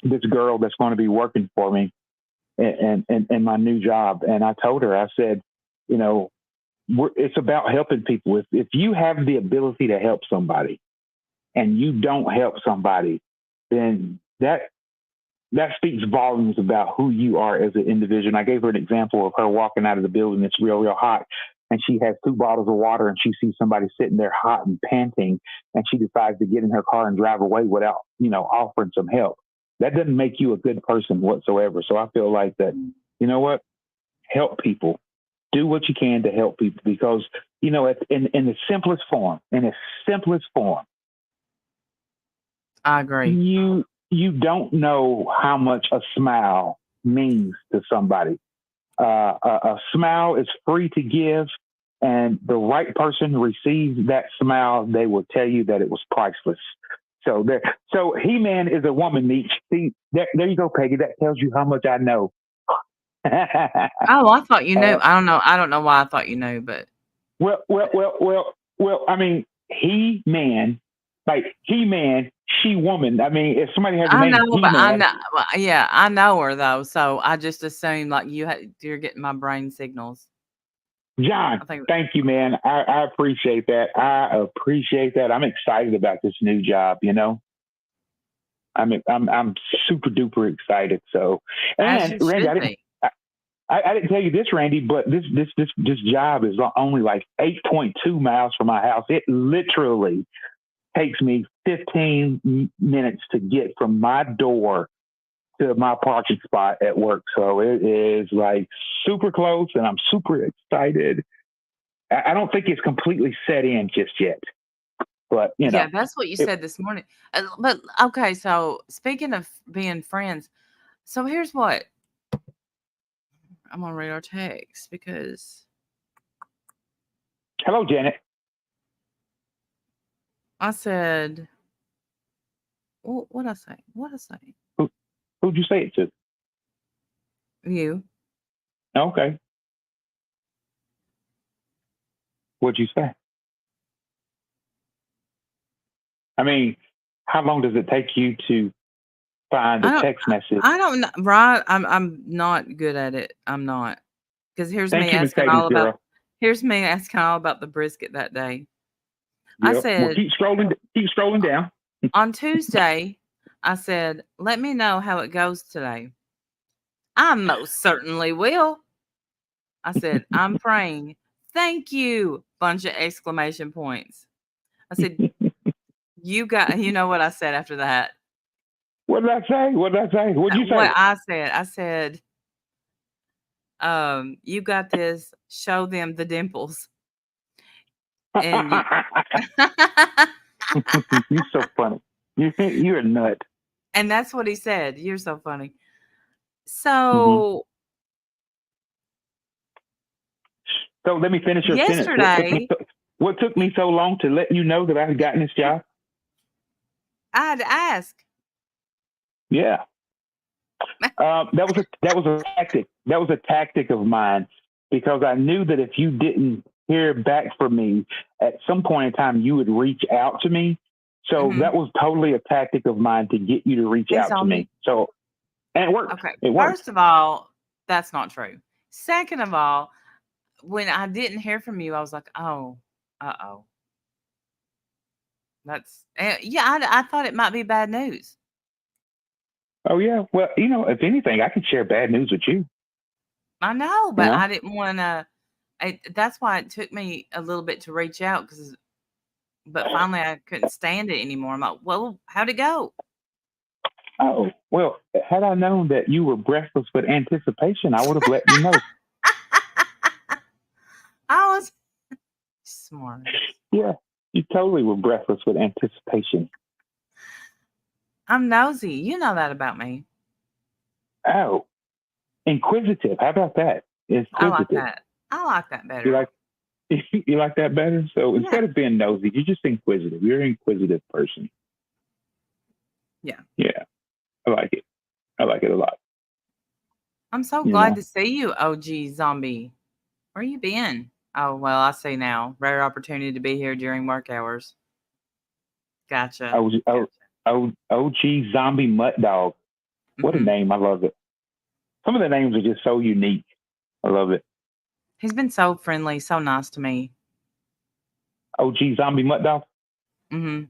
this girl that's going to be working for me in my new job, and I told her, I said, it's about helping people. If you have the ability to help somebody, and you don't help somebody, then that speaks volumes about who you are as an individual. And I gave her an example of her walking out of the building. It's real, real hot. And she has 2 bottles of water and she sees somebody sitting there hot and panting. And she decides to get in her car and drive away without, offering some help. That doesn't make you a good person whatsoever. So I feel like that, you know what? Help people. Do what you can to help people because, in the simplest form, I agree. You don't know how much a smile means to somebody. A smile is free to give, and the right person receives that smile, they will tell you that it was priceless. So He-Man is a woman, Meech. See, there you go, Peggy. That tells you how much I know. Oh, I thought you knew. I don't know why I thought you knew, but well. I mean, He-Man, like He-Man, she-woman. I mean, if somebody has a name, He-Man, I know her though. So I just assumed like you're getting my brain signals. John, thank you, man. I appreciate that. I'm excited about this new job. I'm super duper excited. So, and Randy, I didn't tell you this, Randy, but this job is only like 8.2 miles from my house. It literally takes me 15 minutes to get from my door to my parking spot at work. So it is like super close, and I'm super excited. I don't think it's completely set in just yet, but Yeah, that's what you it, said this morning. But okay, so speaking of being friends, so here's what I'm gonna read our text because hello, Janet. I said, what I say? What I say? Who'd you say it to? You. Okay. What'd you say? I mean, how long does it take you to find a text message? I don't know, right? I'm not good at it. I'm not, because Thank you, Mercedes girl. here's me asking all about the brisket that day. I Yep. Well, said keep scrolling down. on Tuesday, I said, let me know how it goes today. I most certainly will. I said, I'm praying. Thank you. Bunch of exclamation points. I said, you know what I said after that? What did I say? What did I say? What'd you What say? I said, you got this. Show them the dimples. And you You're so funny. You're a nut. and that's what he said. You're so funny. Mm-hmm. So So let me finish your sentence. yesterday, What took me so long to let you know that I had gotten this job? I had to ask. Yeah. That was a tactic. That was a tactic of mine, because I knew that if you didn't hear back from me at some point in time, you would reach out to me. So that was totally a tactic of mine to get you to reach out to me. So, and it worked. Okay. It worked. First of all, that's not true. Second of all, when I didn't hear from you, I was like, oh, uh-oh. That's I thought it might be bad news. Oh yeah. Well, if anything, I could share bad news with you. I know, but I didn't want to. That's why it took me a little bit to reach out, but finally I couldn't stand it anymore. I'm like, well, how'd it go? Oh, well, had I known that you were breathless with anticipation, I would have let you know. I was smart. Yeah, you totally were breathless with anticipation. I'm nosy. You know that about me. Oh, inquisitive. How about that? I like Inquisitive. that. I like that better. You like that better? So instead of being nosy, you're just inquisitive. You're an inquisitive person. Yeah. Yeah, I like it. I like it a lot. I'm so glad to see you, OG Zombie. Where you been? Oh, well, I see now. Rare opportunity to be here during work hours. Gotcha. OG Zombie Mutt Dog. What a name. I love it. Some of the names are just so unique. I love it. He's been so friendly, so nice to me. OG Zombie Mutt Dog? Mm-hmm.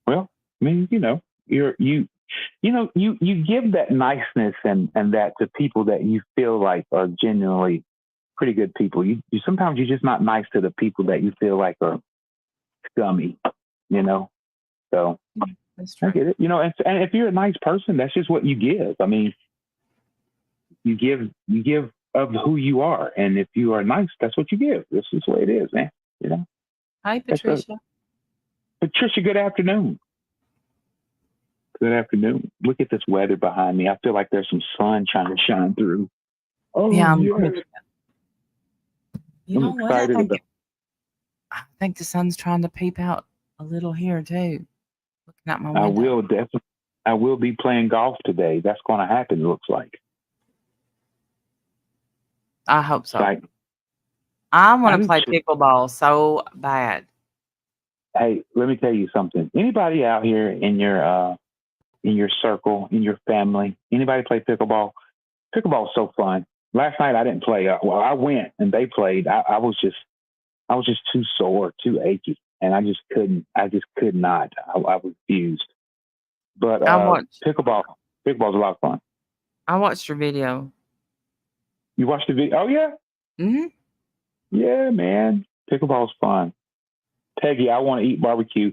Well, I mean, you give that niceness and that to people that you feel like are genuinely pretty good people. You sometimes you're just not nice to the people that you feel like are scummy, So that's true. I get it. And if you're a nice person, that's just what you give. I mean, you give of who you are, and if you are nice, that's what you give. This is the way it is, man. Hi, Patricia. Patricia, good afternoon. Good afternoon. Look at this weather behind me. I feel like there's some sun trying to shine through. Oh, yeah, yes. You know what? I think the sun's trying to peep out a little here too. Looking out my window. I will be playing golf today. That's going to happen. It looks like. I hope so. Right. I want to play pickleball so bad. Hey, let me tell you something. Anybody out here in your circle, in your family, anybody play pickleball? Pickleball is so fun. Last night I didn't play. Well, I went and they played. I was just too sore, too achy, and I just could not. I refused. But pickleball's a lot of fun. I watched your video. You watched the video? Oh yeah. Mm-hmm. Yeah, man. Pickleball's fun. Peggy, I want to eat barbecue.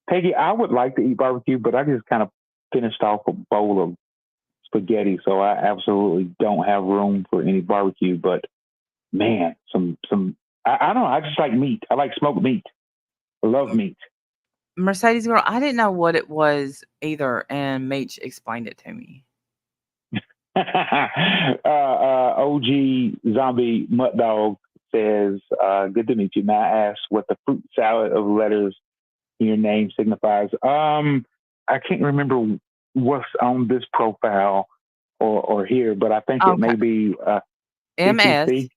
Peggy, I would like to eat barbecue, but I just kind of finished off a bowl of spaghetti, so I absolutely don't have room for any barbecue. But man, I don't know. I just like meat. I like smoked meat. I love meat. Mercedes girl, I didn't know what it was either, and Meech explained it to me. OG Zombie Mutt Dog says, good to meet you. May I ask what the fruit salad of letters in your name signifies? I can't remember what's on this profile or here, but I think it may be MS. CPC.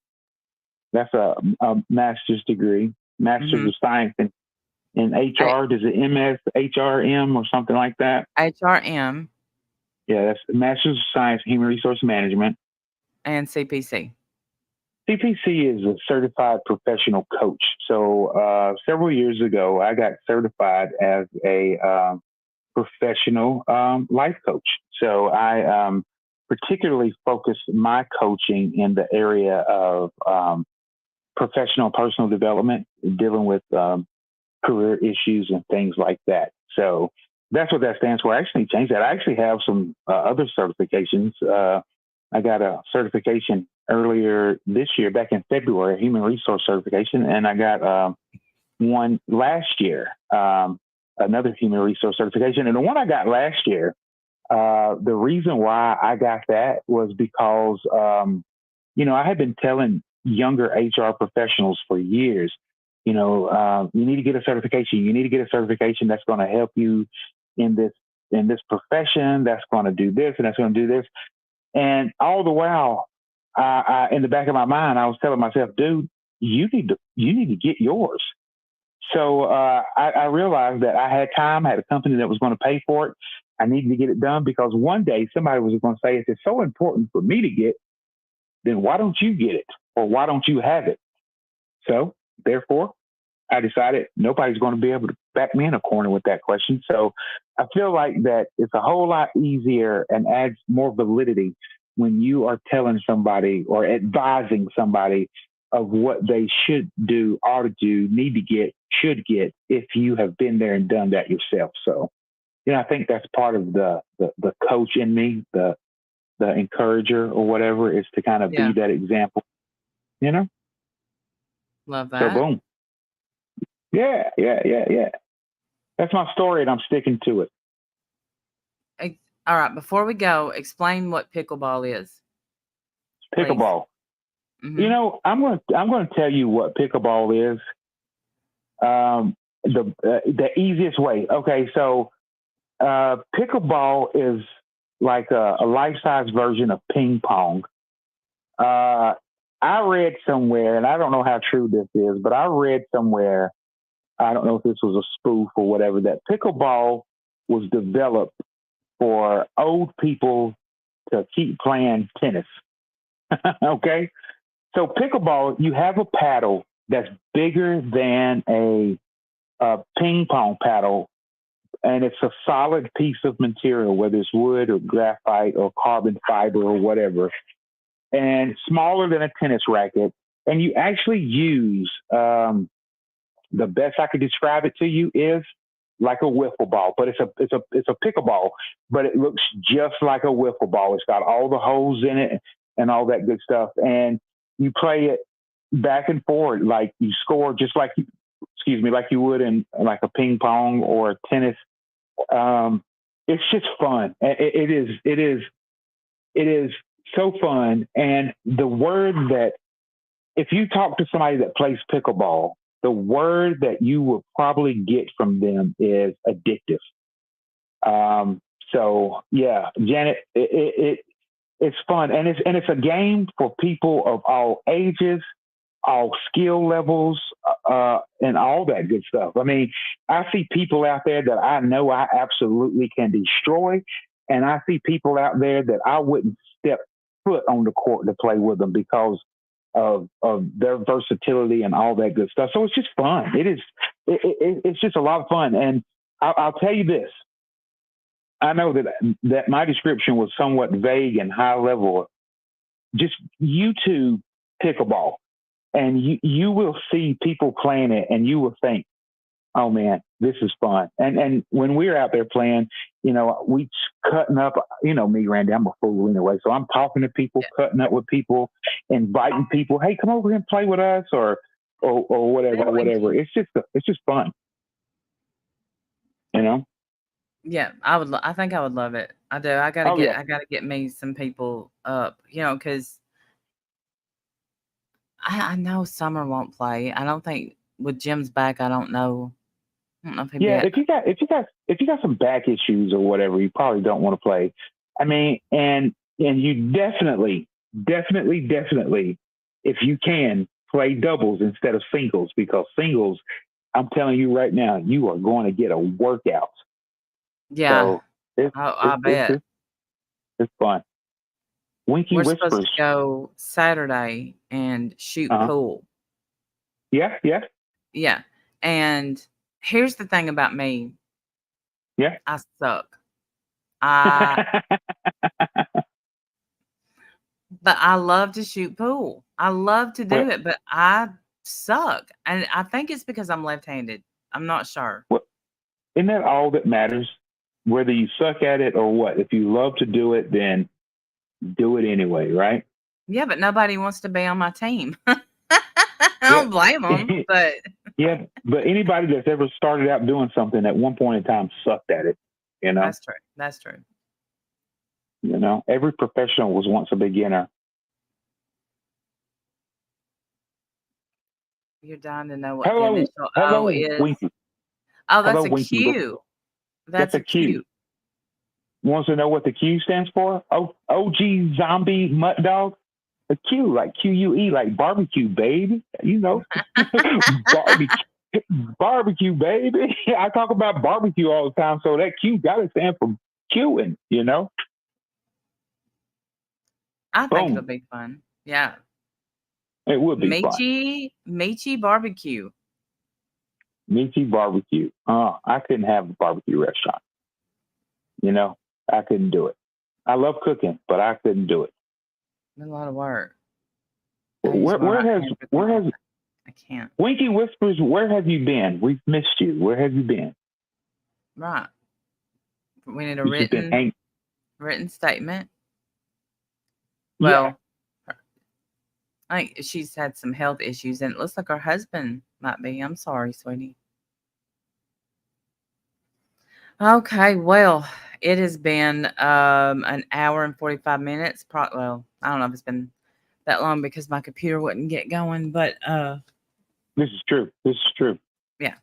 That's a master's degree, Master's of Science in HR. Does it MS, HRM or something like that? HRM. Yeah, that's Master's of Science in Human Resource Management. And CPC. CPC is a certified professional coach. So several years ago, I got certified as a professional life coach. So I particularly focus my coaching in the area of professional personal development, dealing with career issues and things like that. So that's what that stands for. I actually changed that. I actually have some other certifications. I got a certification earlier this year, back in February, a human resource certification, and I got one last year, another human resource certification. And the one I got last year, the reason why I got that was because, I had been telling younger HR professionals for years, you need to get a certification. You need to get a certification that's going to help you in this profession. That's going to do this and that's going to do this. And all the while, I in the back of my mind, I was telling myself, dude, you need to get yours. So I realized that I had time. I had a company that was going to pay for it. I needed to get it done because one day somebody was going to say, if it's so important for me to get, then why don't you get it? Or why don't you have it? So therefore, I decided nobody's going to be able to back me in a corner with that question. So I feel like that it's a whole lot easier and adds more validity when you are telling somebody or advising somebody of what they should do, ought to do, need to get, should get, if you have been there and done that yourself. So, I think that's part of the coach in me, the encourager or whatever, is to kind of be that example, Love that. So boom. Yeah. That's my story and I'm sticking to it. All right. Before we go, explain what pickleball is. Pickleball. Mm-hmm. I'm going to tell you what pickleball is. The easiest way. Okay. So, pickleball is like a life-size version of ping pong. I read somewhere, and I don't know how true this is, but I read somewhere, I don't know if this was a spoof or whatever, that pickleball was developed for old people to keep playing tennis. Okay? So pickleball, you have a paddle that's bigger than a ping pong paddle, and it's a solid piece of material, whether it's wood or graphite or carbon fiber or whatever, and smaller than a tennis racket. And you actually use, the best I could describe it to you is like a wiffle ball, but it's a pickleball, but it looks just like a wiffle ball. It's got all the holes in it and all that good stuff. And you play it back and forward, like you score just like you would in like a ping pong or tennis. It's just fun. It is so fun. And the word that, if you talk to somebody that plays pickleball, the word that you will probably get from them is addictive. So yeah, Janet, it's fun. And it's a game for people of all ages, all skill levels, and all that good stuff. I mean, I see people out there that I know I absolutely can destroy. And I see people out there that I wouldn't step foot on the court to play with them because of their versatility and all that good stuff. So it's just fun. It's just a lot of fun. And I'll tell you this. I know that my description was somewhat vague and high level. Just YouTube pickleball, and you will see people playing it, and you will think, Oh man, this is fun. And when we're out there playing, we cutting up. Me, Randy, I'm a fool anyway. So I'm talking to people, cutting up with people, inviting people. Hey, come over here and play with us, or whatever, whatever. It's just fun. Yeah, I would. I think I would love it. I do. I gotta Oh get. yeah, I gotta get me some people up. Because I know Summer won't play. I don't think with Jim's back. I don't know. I don't know if he'd be. yeah. If you got some back issues or whatever, you probably don't want to play. I mean, and you definitely, if you can, play doubles instead of singles, because singles, I'm telling you right now, you are going to get a workout. Yeah, So it's I it's bet. it's, it's fun. Winky We're supposed to Whispers. go Saturday and shoot Uh-huh. pool. Yeah, yeah, Yeah, and here's the thing about me. yeah. I suck. I But I love to shoot pool. I love to well, do it, but I suck. And I think it's because I'm left-handed. I'm not sure. well, isn't that all that matters? Whether you suck at it or what. If you love to do it, then do it anyway, right? Yeah, but nobody wants to be on my team. I Yeah. don't blame them, but Yeah, but anybody that's ever started out doing something at one point in time sucked at it. You know, that's true. That's true. every professional was once a beginner. You're dying to know what the Hello, initial O hello, is. Winky. Oh, Hello, that's a Winky. Q. That's That's a a Q. Q. Wants to know what the Q stands for? OG zombie mutt dog. A Q, like QUE, like barbecue, baby. Barbecue, barbecue, baby. I talk about barbecue all the time, so that Q got to stand for queuing. I think it'll Boom. be fun. Yeah. It would be fun. Meechy barbecue. Meaty barbecue. I couldn't have a barbecue restaurant. I couldn't do it. I love cooking, but I couldn't do it. A lot of work. Where has I can't. Winky Whispers? Where have you been? We've missed you. Where have you been? Right. We need a You've just been written statement. Yeah. Well, I think she's had some health issues, and it looks like her husband might be. I'm sorry, sweetie. Okay, well, it has been an hour and 45 minutes. Well, I don't know if it's been that long because my computer wouldn't get going, but This is true. yeah,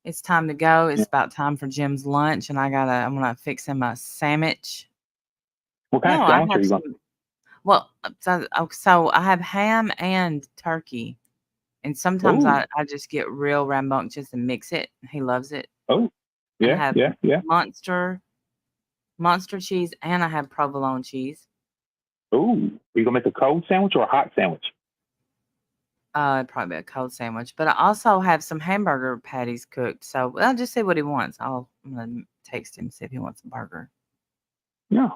it's time to go. It's Yeah. about time for Jim's lunch, and I'm gonna fix him a sandwich. What kind No, of I sandwich are have you going? some. Well, so I have ham and turkey, and sometimes Oh, I just get real rambunctious and mix it. He loves it, oh, and I yeah, have yeah, yeah. monster cheese, and I have provolone cheese. Oh, are you gonna make a cold sandwich or a hot sandwich? Probably a cold sandwich, but I also have some hamburger patties cooked. So I'll just see what he wants. I'm gonna text him, see if he wants a burger. Yeah,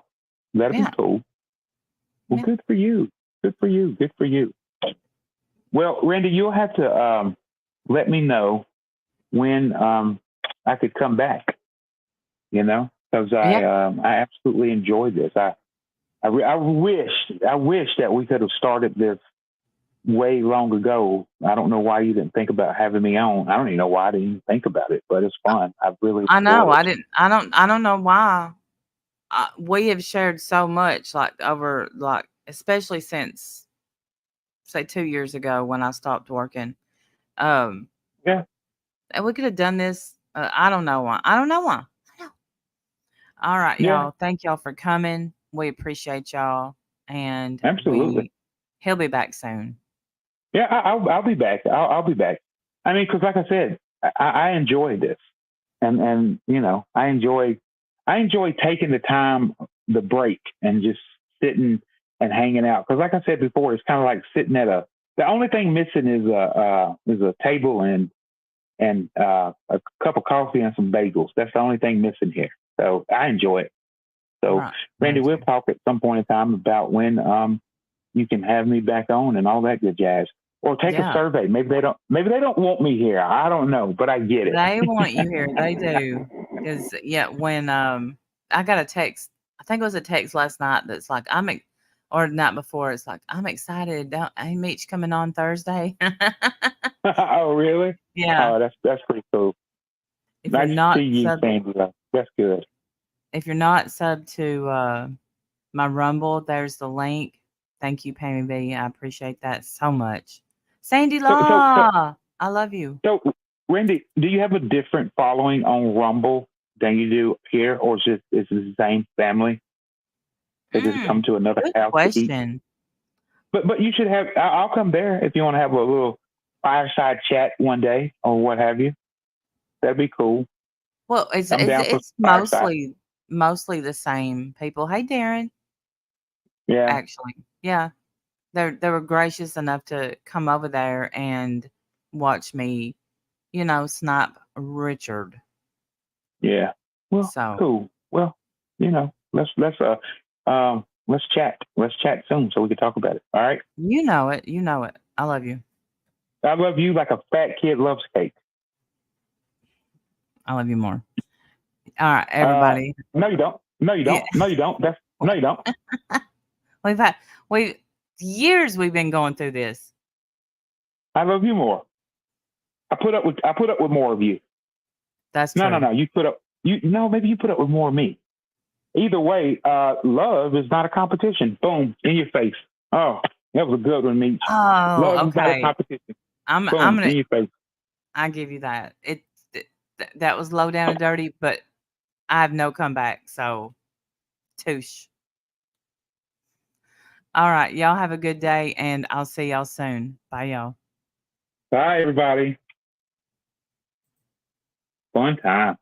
that'd be Yeah, cool. Well, yeah. good for you. Good for you. Good for you. Well, Randy, you'll have to let me know when I could come back. Because I absolutely enjoyed this. I wish that we could have started this way long ago. I don't know why you didn't think about having me on. I don't even know why I didn't even think about it, but it's fun. I've really I know. enjoyed it. I don't know why. We have shared so much, like over, like especially since say 2 years ago when I stopped working. Um, Yeah, and we could have done this. I don't know why. I don't know why. All right, yeah, y'all. Thank y'all for coming. We appreciate y'all, and absolutely. he'll be back soon. Yeah, I'll be back. I'll be back. I mean, because like I said, I enjoy this, and I enjoy taking the time, the break, and just sitting and hanging out. Because like I said before, it's kind of like sitting at a. The only thing missing is a table and a cup of coffee and some bagels. That's the only thing missing here. So I enjoy it. So Right. Randy, we'll talk at some point in time about when you can have me back on and all that good jazz. or take a Yeah. survey. Maybe they don't want me here. I don't know, but I get it. They want you here. They do. Because yeah, when I got a text, I think it was a text last night that's like or the night before, it's like, I'm excited. Hey, Meech coming on Thursday. Oh, really? Yeah. Oh, that's pretty cool. If you're Nice to not see you, sub Sandy. That's good. if you're not sub to my Rumble, there's the link. Thank you, Pammy B. I appreciate that so much. Sandy So, so, so, Law, I love you. so, Randy, do you have a different following on Rumble than you do here, or is it the same family? They just come to another Good house to eat. question. But you should have. I'll come there if you want to have a little fireside chat one day or what have you. That'd be cool. Well, it's I'm it's down for it's fireside. mostly the same people. Hey, Darren. Yeah, Actually, yeah, they were gracious enough to come over there and watch me, snipe Richard. yeah. Well, So cool. Well, let's chat. Let's chat soon so we can talk about it. All right. you know it. You know it. I love you. I love you like a fat kid loves cake. I love you more. All right, everybody. No, you don't. No, you Yeah. don't. No, you don't. No, you don't. we years we've been going through this. I love you more. I put up with more of you. That's true. No. Maybe you put up with more of me. Either way, love is not a competition. Boom, in your face. Oh, that was a good one, Meech. Love Oh, is not a okay. competition. I'm Boom, gonna in your face. I give you that. That was low down and dirty, but I have no comeback. So, touche. All right, y'all have a good day, and I'll see y'all soon. Bye, y'all. Bye, everybody. Fun times.